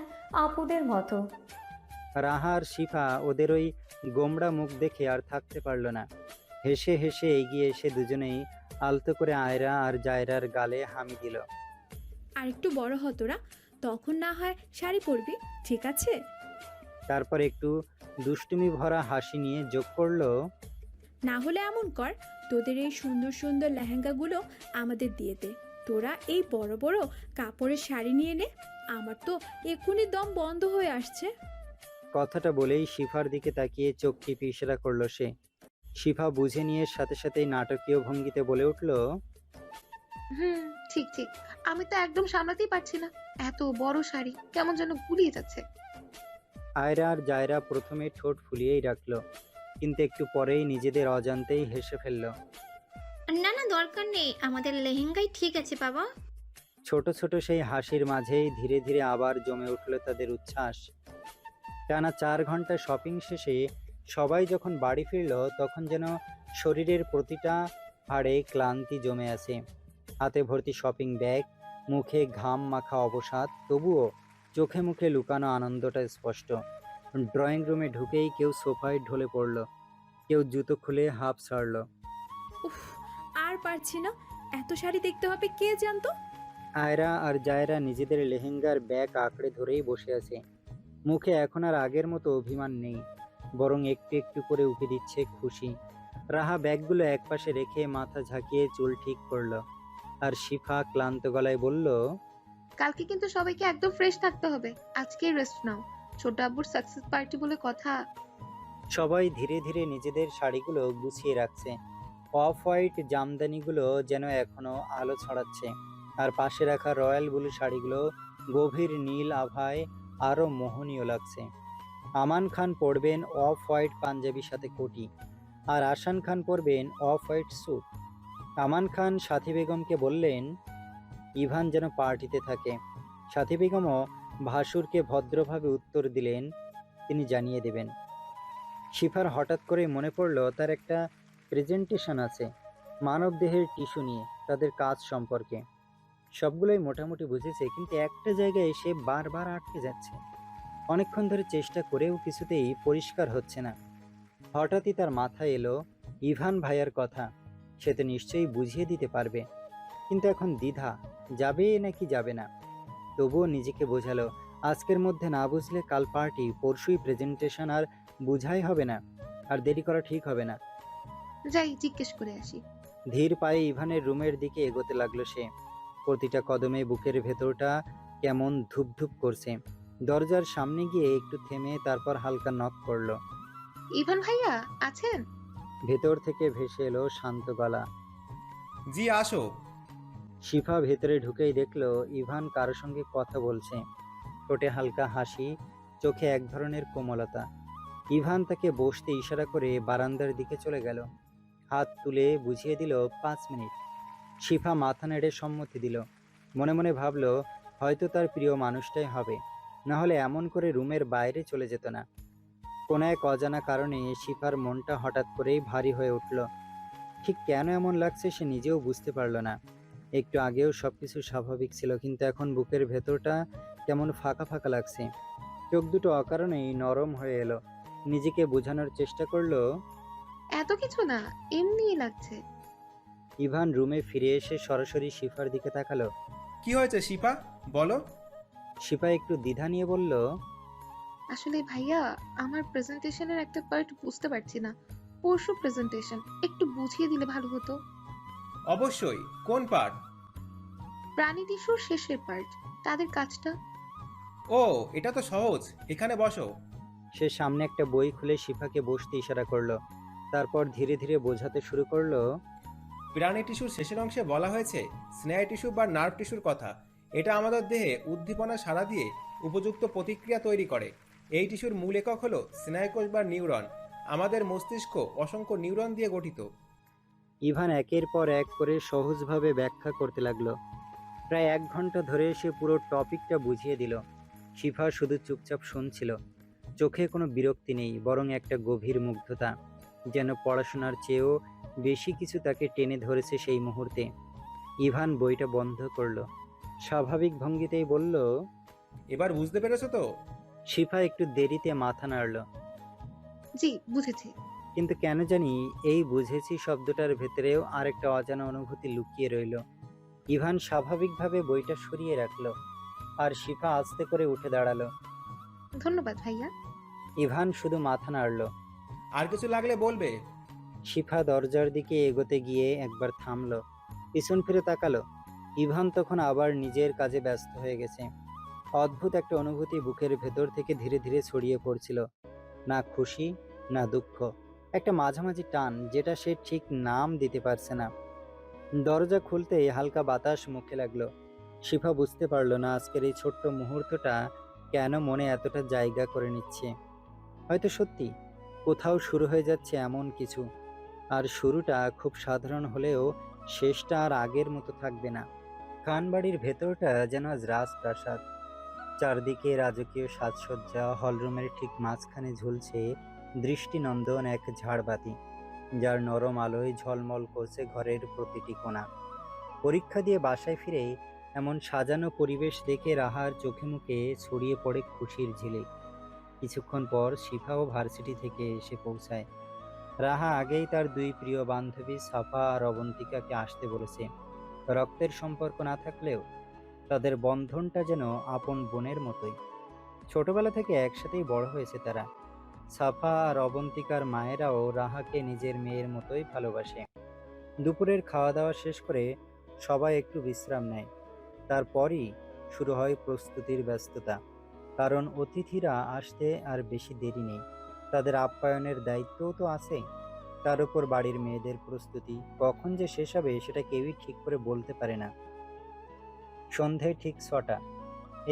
[SPEAKER 18] আপুদের মতো।
[SPEAKER 3] রাহা আর শিফা ওদের ওই গোমড়া মুখ দেখে আর থাকতে পারল না। হেসে হেসে এগিয়ে এসে দুজনেই আলতো করে আয়রা আর জায়রার গালে হামি দিল।
[SPEAKER 1] আর একটু বড় হ তোরা, তখন না হয় শাড়ি পরবি, ঠিক আছে?
[SPEAKER 3] তারপর একটু দুষ্টুমি ভরা হাসি নিয়ে যোগ করলো,
[SPEAKER 1] না হলে এমন কর, তোদের এই সুন্দর সুন্দর লেহেঙ্গাগুলো আমাদের দিয়ে দে। তোরা এই বড় বড় কাপড়ের শাড়ি নিয়ে নে, আমার তো এক্ষুনি দম বন্ধ হয়ে আসছে।
[SPEAKER 3] কথাটা বলেই শিফার দিকে তাকিয়ে চোখ টিপে ইশারা করলো সে। শিফা বুঝে নিয়ে সাথে সাথেই নাটকীয় ভঙ্গিতে বলে উঠল,
[SPEAKER 7] ঠিক ঠিক, আমি তো একদম সামলাতেই পারছি না। এত বড় শাড়ি কেমন যেন গুলিয়ে যাচ্ছে।
[SPEAKER 3] আয়রা আর জায়রা প্রথমে ঠোঁট ফুলিয়েই রাখলো, কিন্তু একটু পরেই নিজেদের অজান্তেই হেসে ফেলল।
[SPEAKER 17] না না, দরকার নেই, আমাদের লেহেঙ্গাই ঠিক আছে বাবা।
[SPEAKER 3] ছোট ছোট সেই হাসির মাঝেই ধীরে ধীরে আবার জমে উঠল তাদের উচ্ছ্বাস। টানা 4 ঘন্টা শপিং শেষে সবাই যখন বাড়ি ফিরল, তখন যেন শরীরের প্রতিটা হাড়ে ক্লান্তি জমে আছে। হাতে ভর্তি শপিং ব্যাগ, মুখে ঘাম মাখা অবসাদ, তবুও চোখে মুখে লুকানো আনন্দটা স্পষ্ট। ড্রয়িং রুমে ঢুকেই কেউ সোফায় ঢলে পড়ল, কেউ জুতো খুলে হাফ ছাড়ল।
[SPEAKER 1] উফ, আর পারছি না, এত শাড়ি দেখতে হবে কে জানতো।
[SPEAKER 3] আয়রা আর জায়রা নিজেদের লেহেঙ্গার ব্যাগ আঁকড়ে ধরেই বসে আছে। মুখে এখন আর আগের মতো অভিমান নেই, বরং একটু একটু করে উঠে দিচ্ছে খুশি। রাহা ব্যাগগুলো একপাশে রেখে মাথা ঝাঁকিয়ে চুল ঠিক করলো, আর শিফা ক্লান্ত গলায় বলল,
[SPEAKER 7] কালকে কিন্তু সবাইকে একদম ফ্রেশ থাকতে হবে, আজকেই রেস্ট নাও, ছোট আব্বুর সাকসেস পার্টি বলে কথা।
[SPEAKER 3] সবাই ধীরে ধীরে নিজেদের শাড়িগুলো গুছিয়ে রাখছে। অফ হোয়াইট জামদানিগুলো যেন এখনো আলো ছড়াচ্ছে, আর পাশে রাখা রয়্যাল ব্লু শাড়িগুলো গভীর নীল আভায় আরো মোহনীয় লাগছে। আমান খান পরবেন অফ হোয়াইট পাঞ্জাবির সাথে কোটি, আর আসান খান পরবেন অফ হোয়াইট স্যুট। আমান খান সাথী বেগমকে বললেন ইভান যেন পার্টিতে থাকে। সাথী বেগমও ভাসুরকে ভদ্রভাবে উত্তর দিলেন তিনি জানিয়ে দেবেন। শিফার হঠাৎ করে মনে পড়ল তার একটা প্রেজেন্টেশন আছে মানবদেহের টিস্যু নিয়ে, তাদের কাজ সম্পর্কে। সবগুলোই মোটামুটি বুঝেছে, কিন্তু একটা জায়গায় এসে বারবার আটকে যাচ্ছে। অনেকক্ষণ ধরে চেষ্টা করেও কিছুতেই পরিষ্কার হচ্ছে না। হঠাৎই তার মাথায় এলো ইভান ভাইয়ার কথা, সে তো নিশ্চয়ই বুঝিয়ে দিতে পারবে। কিন্তু এখন দ্বিধা, যাবে নাকি যাবে না। তবুও নিজেকে বোঝালো আজকের মধ্যে না বুঝলে কাল পার্টি, পরশুই প্রেজেন্টেশন, আর বুঝাই হবে না, আর দেরি করা ঠিক হবে না।
[SPEAKER 7] যাই জিজ্ঞেস করে আসি।
[SPEAKER 3] ধীর পায়ে ইভানের রুমের দিকে এগোতে লাগলো সে। প্রতিটা কদমে বুকের ভেতরটা কেমন ধুপধুপ করছে। দরজার সামনে গিয়ে একটু থেমে তারপর হালকা নক করলো।
[SPEAKER 7] ইভান ভাইয়া আছেন?
[SPEAKER 3] ভেতর থেকে ভেসে এলো শান্ত গলা,
[SPEAKER 15] জি আসো।
[SPEAKER 3] শিফা ভেতরে ঢুকেই দেখলো ইভান কারোর সঙ্গে কথা বলছে। ঠোঁটে হালকা হাসি, চোখে এক ধরনের কোমলতা। ইভান তাকে বসতে ইশারা করে বারান্দার দিকে চলে গেল। হাত তুলে বুঝিয়ে দিল 5 মিনিট। শিফা মাথা নেড়ে সম্মতি দিল। মনে মনে ভাবলো হয়তো তার প্রিয় মানুষটাই হবে, না হলে এমন করে রুমের বাইরে চলে যেত না। কোনো এক অজানা কারণে শিফার মনটা হঠাৎ করেই ভারী হয়ে উঠল। ঠিক কেন এমন লাগছে সে নিজেও বুঝতে পারল না। একটু আগেও সবকিছু স্বাভাবিক ছিল, কিন্তু এখন বুকের ভেতরটা কেমন ফাঁকা ফাঁকা লাগছে। চোখ দুটো অকারণেই নরম হয়ে এলো। নিজেকে বোঝানোর চেষ্টা করলো
[SPEAKER 7] এত কিছু না, এমনিই লাগছে।
[SPEAKER 3] ইভান রুমে ফিরে এসে সরাসরি শিফার দিকে তাকালো।
[SPEAKER 15] কি হয়েছে শিফা, বলো।
[SPEAKER 3] শিফা একটু দ্বিধা নিয়ে বলল,
[SPEAKER 7] আসলে ভাইয়া, আমার প্রেজেন্টেশনের একটা পার্ট বুঝতে পারছি না, পরশু প্রেজেন্টেশন, একটু বুঝিয়ে দিলে ভালো হতো।
[SPEAKER 15] অবশ্যই, কোন পার্ট?
[SPEAKER 7] প্রাণী টিস্যুর শেষের পার্ট, তাদের কাজটা।
[SPEAKER 15] ও, এটা তো সহজ, এখানে বসো।
[SPEAKER 3] সে সামনে একটা বই খুলে শিফাকে বসতে ইশারা করলো। তারপর ধীরে ধীরে বোঝাতে শুরু করলো,
[SPEAKER 15] প্রাণী টিস্যুর শেষের অংশে বলা হয়েছে স্নায়ু টিস্যু বা নার্ভ টিস্যুর কথা। এটা আমাদের দেহে উদ্দীপনা সাড়া দিয়ে উপযুক্ত প্রতিক্রিয়া তৈরি করে। এই টিস্যুর মূল একক হলো স্নায়ুকোষ বা নিউরন। আমাদের মস্তিষ্ক অসংখ্য নিউরন দিয়ে গঠিত।
[SPEAKER 3] ইভান একের পর এক করে সহজভাবে ব্যাখ্যা করতে লাগলো। প্রায় 1 ঘন্টা ধরে সে পুরো টপিকটা বুঝিয়ে দিল। শিফা শুধু চুপচাপ শুনছিল। চোখে কোনো বিরক্তি নেই, বরং একটা গভীর মুগ্ধতা, যেন পড়াশোনার চেয়েও বেশি কিছু তাকে টেনে ধরেছে সেই মুহূর্তে। ইভান বইটা বন্ধ করলো, স্বাভাবিক ভঙ্গিতেই বলল,
[SPEAKER 15] এবার বুঝতে পেরেছো তো?
[SPEAKER 3] শিফা একটু দেরিতে মাথা নাড়ল।
[SPEAKER 7] জি বুঝেছি।
[SPEAKER 3] কিন্তু কেন জানি এই বুঝেছি শব্দটার ভেতরেও আরেকটা অজানা অনুভূতি লুকিয়ে রইল। ইভান স্বাভাবিকভাবে বইটা সরিয়ে রাখলো, আর শিফা আস্তে করে উঠে দাঁড়ালো।
[SPEAKER 7] ধন্যবাদ ভাইয়া।
[SPEAKER 3] ইভান শুধু মাথা নাড়ল।
[SPEAKER 15] আর কিছু লাগলে বলবে।
[SPEAKER 3] শিফা দরজার দিকে এগোতে গিয়ে একবার থামলো, পিছন ফিরে তাকালো। ইভান তখন আবার নিজের কাজে ব্যস্ত হয়ে গেছে। অদ্ভুত একটা অনুভূতি বুকের ভেতর থেকে ধীরে ধীরে ছড়িয়ে পড়ছিল। না খুশি, না দুঃখ, একটা মাঝামাঝি টান, যেটা সে ঠিক নাম দিতে পারছে না। দরজা খুলতেই হালকা বাতাস মুখে লাগলো। শিফা বুঝতে পারলো না আজকের এই ছোট্ট মুহূর্তটা কেন মনে এতটা জায়গা করে নিচ্ছে। হয়তো সত্যি কোথাও শুরু হয়ে যাচ্ছে এমন কিছু, আর শুরুটা খুব সাধারণ হলেও শেষটা আর আগের মতো থাকবে না। খানবাড়ির ভেতরটা যেন আজ রাজপ্রাসাদ। চারদিকে রাজকীয় সাজসজ্জা, হলরুমের ঠিক মাঝখানে ঝুলছে দৃষ্টিনন্দন এক ঝাড়বাতি, যার নরম আলোয় ঝলমল করছে ঘরের প্রতিটি কোণা। পরীক্ষা দিয়ে বাসায় ফিরে এমন সাজানো পরিবেশ দেখে রাহার চোখে মুখে ছড়িয়ে পড়ে খুশির ঝিলিক। কিছুক্ষণ পর শিফাও ভার্সিটি থেকে এসে পৌঁছায়। রাহা আগেই তার দুই প্রিয় বান্ধবী সাফা আর অবন্তিকাকে আসতে বলেছে। রক্তের সম্পর্ক না থাকলেও তাদের বন্ধনটা যেন আপন বোনের মতোই। ছোটবেলা থেকে একসাথেই বড় হয়েছে তারা। সাফা আর অবন্তিকার মায়েরাও রাহাকে নিজের মেয়ের মতোই ভালোবাসে। দুপুরের খাওয়া দাওয়া শেষ করে সবাই একটু বিশ্রাম নেয়। তারপরই শুরু হয় প্রস্তুতির ব্যস্ততা, কারণ অতিথিরা আসতে আর বেশি দেরি নেই। তাদের আপ্যায়নের দায়িত্বও তো আছে। তার উপর বাড়ির মেয়েদের প্রস্তুতি কখন যে শেষ হবে সেটা কেউই ঠিক করে বলতে পারে না। সন্ধ্যায় ঠিক ৬টা।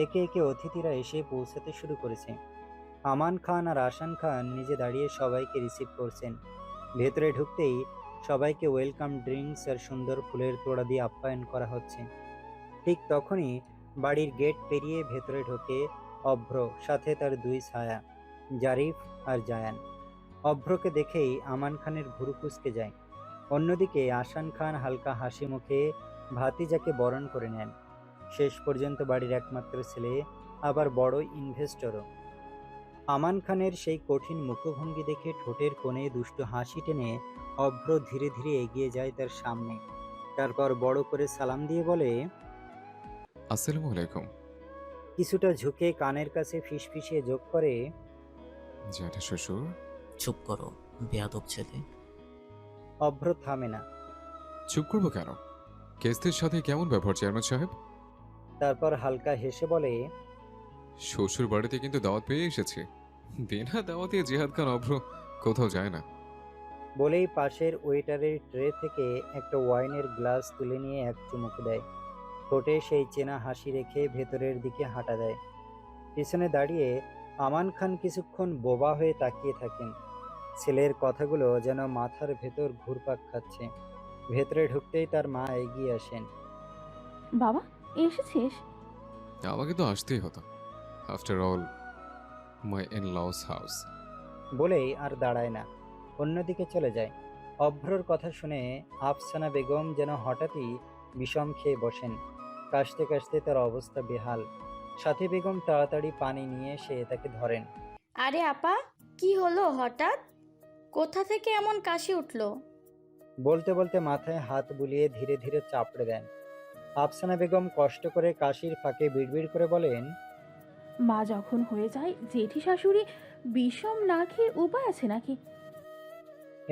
[SPEAKER 3] একে একে অতিথিরা এসে পৌঁছাতে শুরু করেছে। আমান খান আর আসান খান নিজে দাঁড়িয়ে সবাইকে রিসিভ করছেন। ভেতরে ঢুকতেই সবাইকে ওয়েলকাম ড্রিঙ্কস আর সুন্দর ফুলের তোড়া দিয়ে আপ্যায়ন করা হচ্ছে। ঠিক তখনই বাড়ির গেট পেরিয়ে ভেতরে ঢোকে অভ্র, সাথে তার দুই ছায়া, জারিফ আর জায়ান। অভ্রকে দেখেই আমান খানের ভুরু কুঁচকে যায়। অন্যদিকে আসান খান হালকা হাসি মুখে ভাতিজাকে বরণ করে নেন। শেষ পর্যন্ত বাড়ির একমাত্র ছেলে, আবার বড় ইনভেস্টরও। আমান খানের সেই কঠিন মুখভঙ্গি দেখে ঠোঁটের কোণে দুষ্টু হাসি টেনে অভ্র ধীরে ধীরে এগিয়ে যায় তার সামনে। তারপর বড় করে সালাম দিয়ে বলে,
[SPEAKER 2] আসসালামু আলাইকুম।
[SPEAKER 3] কিছুটা ঝুঁকে কানের কাছে ফিসফিসিয়ে যোগ করে,
[SPEAKER 2] জ্যাঠা শ্বশুর।
[SPEAKER 5] চুপ করো, বেয়াদব ছেলে।
[SPEAKER 3] অভ্র থামে না।
[SPEAKER 2] চুপ করবো কেন? কেসদের সাথে কেমন ব্যবহার চেয়ারম্যান সাহেব?
[SPEAKER 3] তারপর হালকা হেসে বলে,
[SPEAKER 2] শ্বশুর বাড়িতে কিন্তু দাওয়াত পেয়ে এসেছে। বিনা দাওয়াতে জিহাদ খান অভ্র কোথাও যায় না।
[SPEAKER 3] বলেই পাশের ওয়েটারের ট্রে থেকে একটা ওয়াইনের গ্লাস তুলে নিয়ে এক চুমুক দেয়। ঠোঁটে সেই চেনা হাসি রেখে ভেতরের দিকে হাঁটা দেয়। পিছনে দাঁড়িয়ে আমান খান কিছুক্ষণ বোবা হয়ে তাকিয়ে থাকেন। ছেলের কথাগুলো যেন মাথার ভেতর ঘুরপাক খাচ্ছে। ভেতরে ঢুকতেই তার মা এগিয়ে আসেন।
[SPEAKER 9] বাবা এসেছিস?
[SPEAKER 2] আমাকে তো আসতেই হতো, after all my in-laws house.
[SPEAKER 3] বলেই আর দাঁড়ায় না, অন্যদিকে চলে যায়। অভ্রর কথা শুনে আফসানা বেগম যেন হঠাৎই বিষম খেয়ে বসেন। কাশতে কাশতে তার অবস্থা বেহাল। সাথী বেগম তাড়াতাড়ি পানি নিয়ে এসে তাকে ধরেন।
[SPEAKER 6] আরে আপা, কি হলো হঠাৎ? কোথা থেকে এমন কাশি উঠলো?
[SPEAKER 3] বলতে বলতে মাথায় হাত বুলিয়ে ধীরে ধীরে চাপড়ে দেন। আফসানা বেগম কষ্ট করে কাশির ফাঁকে বিড়বিড় করে বলেন,
[SPEAKER 9] মা যখন হয়ে যায় জেঠি শাশুড়ি বিষম না খেয়ে উপায় আছে নাকি?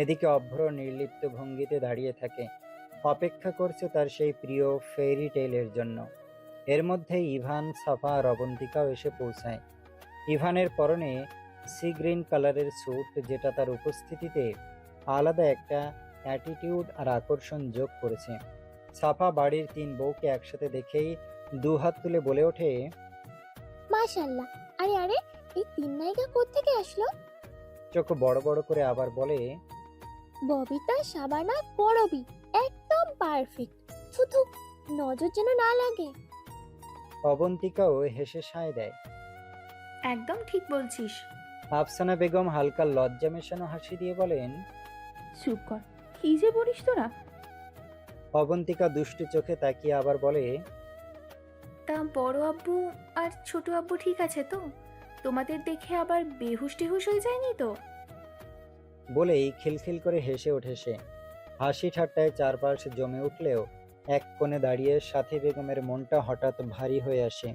[SPEAKER 3] এদিকে অভ্র নির্লিপ্ত ভঙ্গিতে দাঁড়িয়ে থাকে, অপেক্ষা করছে তার সেই প্রিয় ফেরি টেলের জন্য। এর মধ্যে ইভান, সাফা আর অবন্তিকাও এসে পৌঁছায়। ইভানের পরনে সি গ্রিন কালারের স্যুট, যেটা তার উপস্থিতিতে আলাদা একটা অ্যাটিটিউড আর আকর্ষণ যোগ করেছে। সাফা বাড়ির ৩ বউকে একসাথে দেখেই দুহাত তুলে বলে ওঠে,
[SPEAKER 12] মাশাআল্লাহ, আরে আরে, এই ৩ নায়িকা কোত্থেকে আসলো?
[SPEAKER 3] চোখ বড় বড় করে আবার বলে,
[SPEAKER 12] ববিতা, শাবানা, পরবি, একদম পারফেক্ট। শুধু নজর যেন না লাগে।
[SPEAKER 3] অবন্তিকাও হেসে সায় দেয়।
[SPEAKER 1] একদম ঠিক বলছিস।
[SPEAKER 3] আফসানা বেগম হালকা লজ্জা মেশানো হাসি দিয়ে বলেন,
[SPEAKER 9] চুপ কর, কি যে বলিস তোরা।
[SPEAKER 3] অবন্তিকা দুষ্টু চোখে তাকিয়ে আবার বলে,
[SPEAKER 1] তা বড় আব্বু আর ছোট আব্বু ঠিক আছে তো? তোমাদের দেখে আবার বেহুশ টেহুশ হয়ে যায়নি তো?
[SPEAKER 3] বলেই খিলখিল করে হেসে ওঠে সে। হাসি ঠাট্টায় চারপাশ জমে উঠলেও এক কোণে দাঁড়িয়ে সাথী বেগমের মনটা হঠাৎ ভারী হয়ে আসে।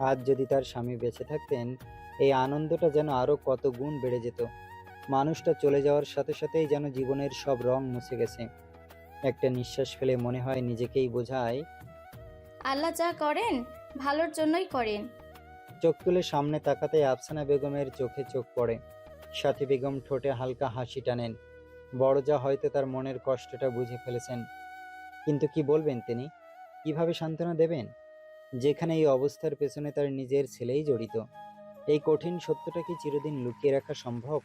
[SPEAKER 3] আজ যদি তার স্বামী বেঁচে থাকতেন, এই আনন্দটা যেন আরো কত গুণ বেড়ে যেত। মানুষটা চলে যাওয়ার সাথে সাথেই যেন জীবনের সব রং মুছে গেছে। একটা নিঃশ্বাস ফেলে মনে হয় নিজেকেই বোঝায়,
[SPEAKER 6] আল্লাহ যা করেন ভালোর জন্যই করেন।
[SPEAKER 3] চোখ তুলে সামনে তাকাতে আফসানা বেগমের চোখে চোখ পড়ে। সাথী বেগম ঠোঁটে হালকা হাসি টানেন। বড় যা হয়তো তার মনের কষ্টটা বুঝে ফেলেছেন, কিন্তু কি বলবেন তিনি? কিভাবে সান্ত্বনা দেবেন, যেখানে এই অবস্থার পেছনে তার নিজের ছেলেই জড়িত? এই কঠিন সত্যটা কি চিরদিন লুকিয়ে রাখা সম্ভব?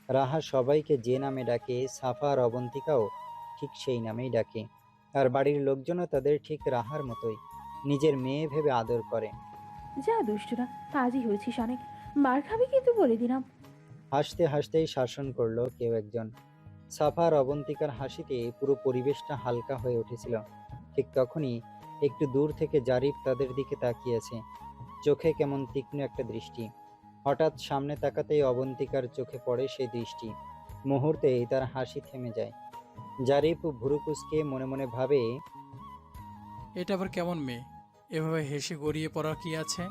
[SPEAKER 3] রাহা সবাইকে যে নামে ডাকে, সাফা আর অবন্তিকাও ঠিক সেই নামেই ডাকে। আর বাড়ির লোকজনও তাদের ঠিক রাহার মতোই নিজের মেয়ে ভেবে আদর করে।
[SPEAKER 9] যা দুষ্টুরা, কাজই হয়েছিস অনেক, মার খাবি কিন্তু বলে দিলাম।
[SPEAKER 3] হাসতে হাসতেই শাসন করলো কেউ একজন। সাফা আর অবন্তিকার হাসিতে পুরো পরিবেশটা হালকা হয়ে উঠেছিল। ঠিক তখনই একটু দূর থেকে জারিফ তাদের দিকে তাকিয়েছে, চোখে কেমন তীক্ষ্ণ একটা দৃষ্টি। হঠাৎ সামনে তাকাতেই অবন্তিকার চোখে পড়ে সেই দৃষ্টি। মুহূর্তেই তার হাসি থেমে যায়। জারিফ ভুরু কুঁচকে মনে মনে ভাবে,
[SPEAKER 13] এটা আবার কেমন মেয়ে, এভাবে হেসে গড়িয়ে পড়ার কি আছে?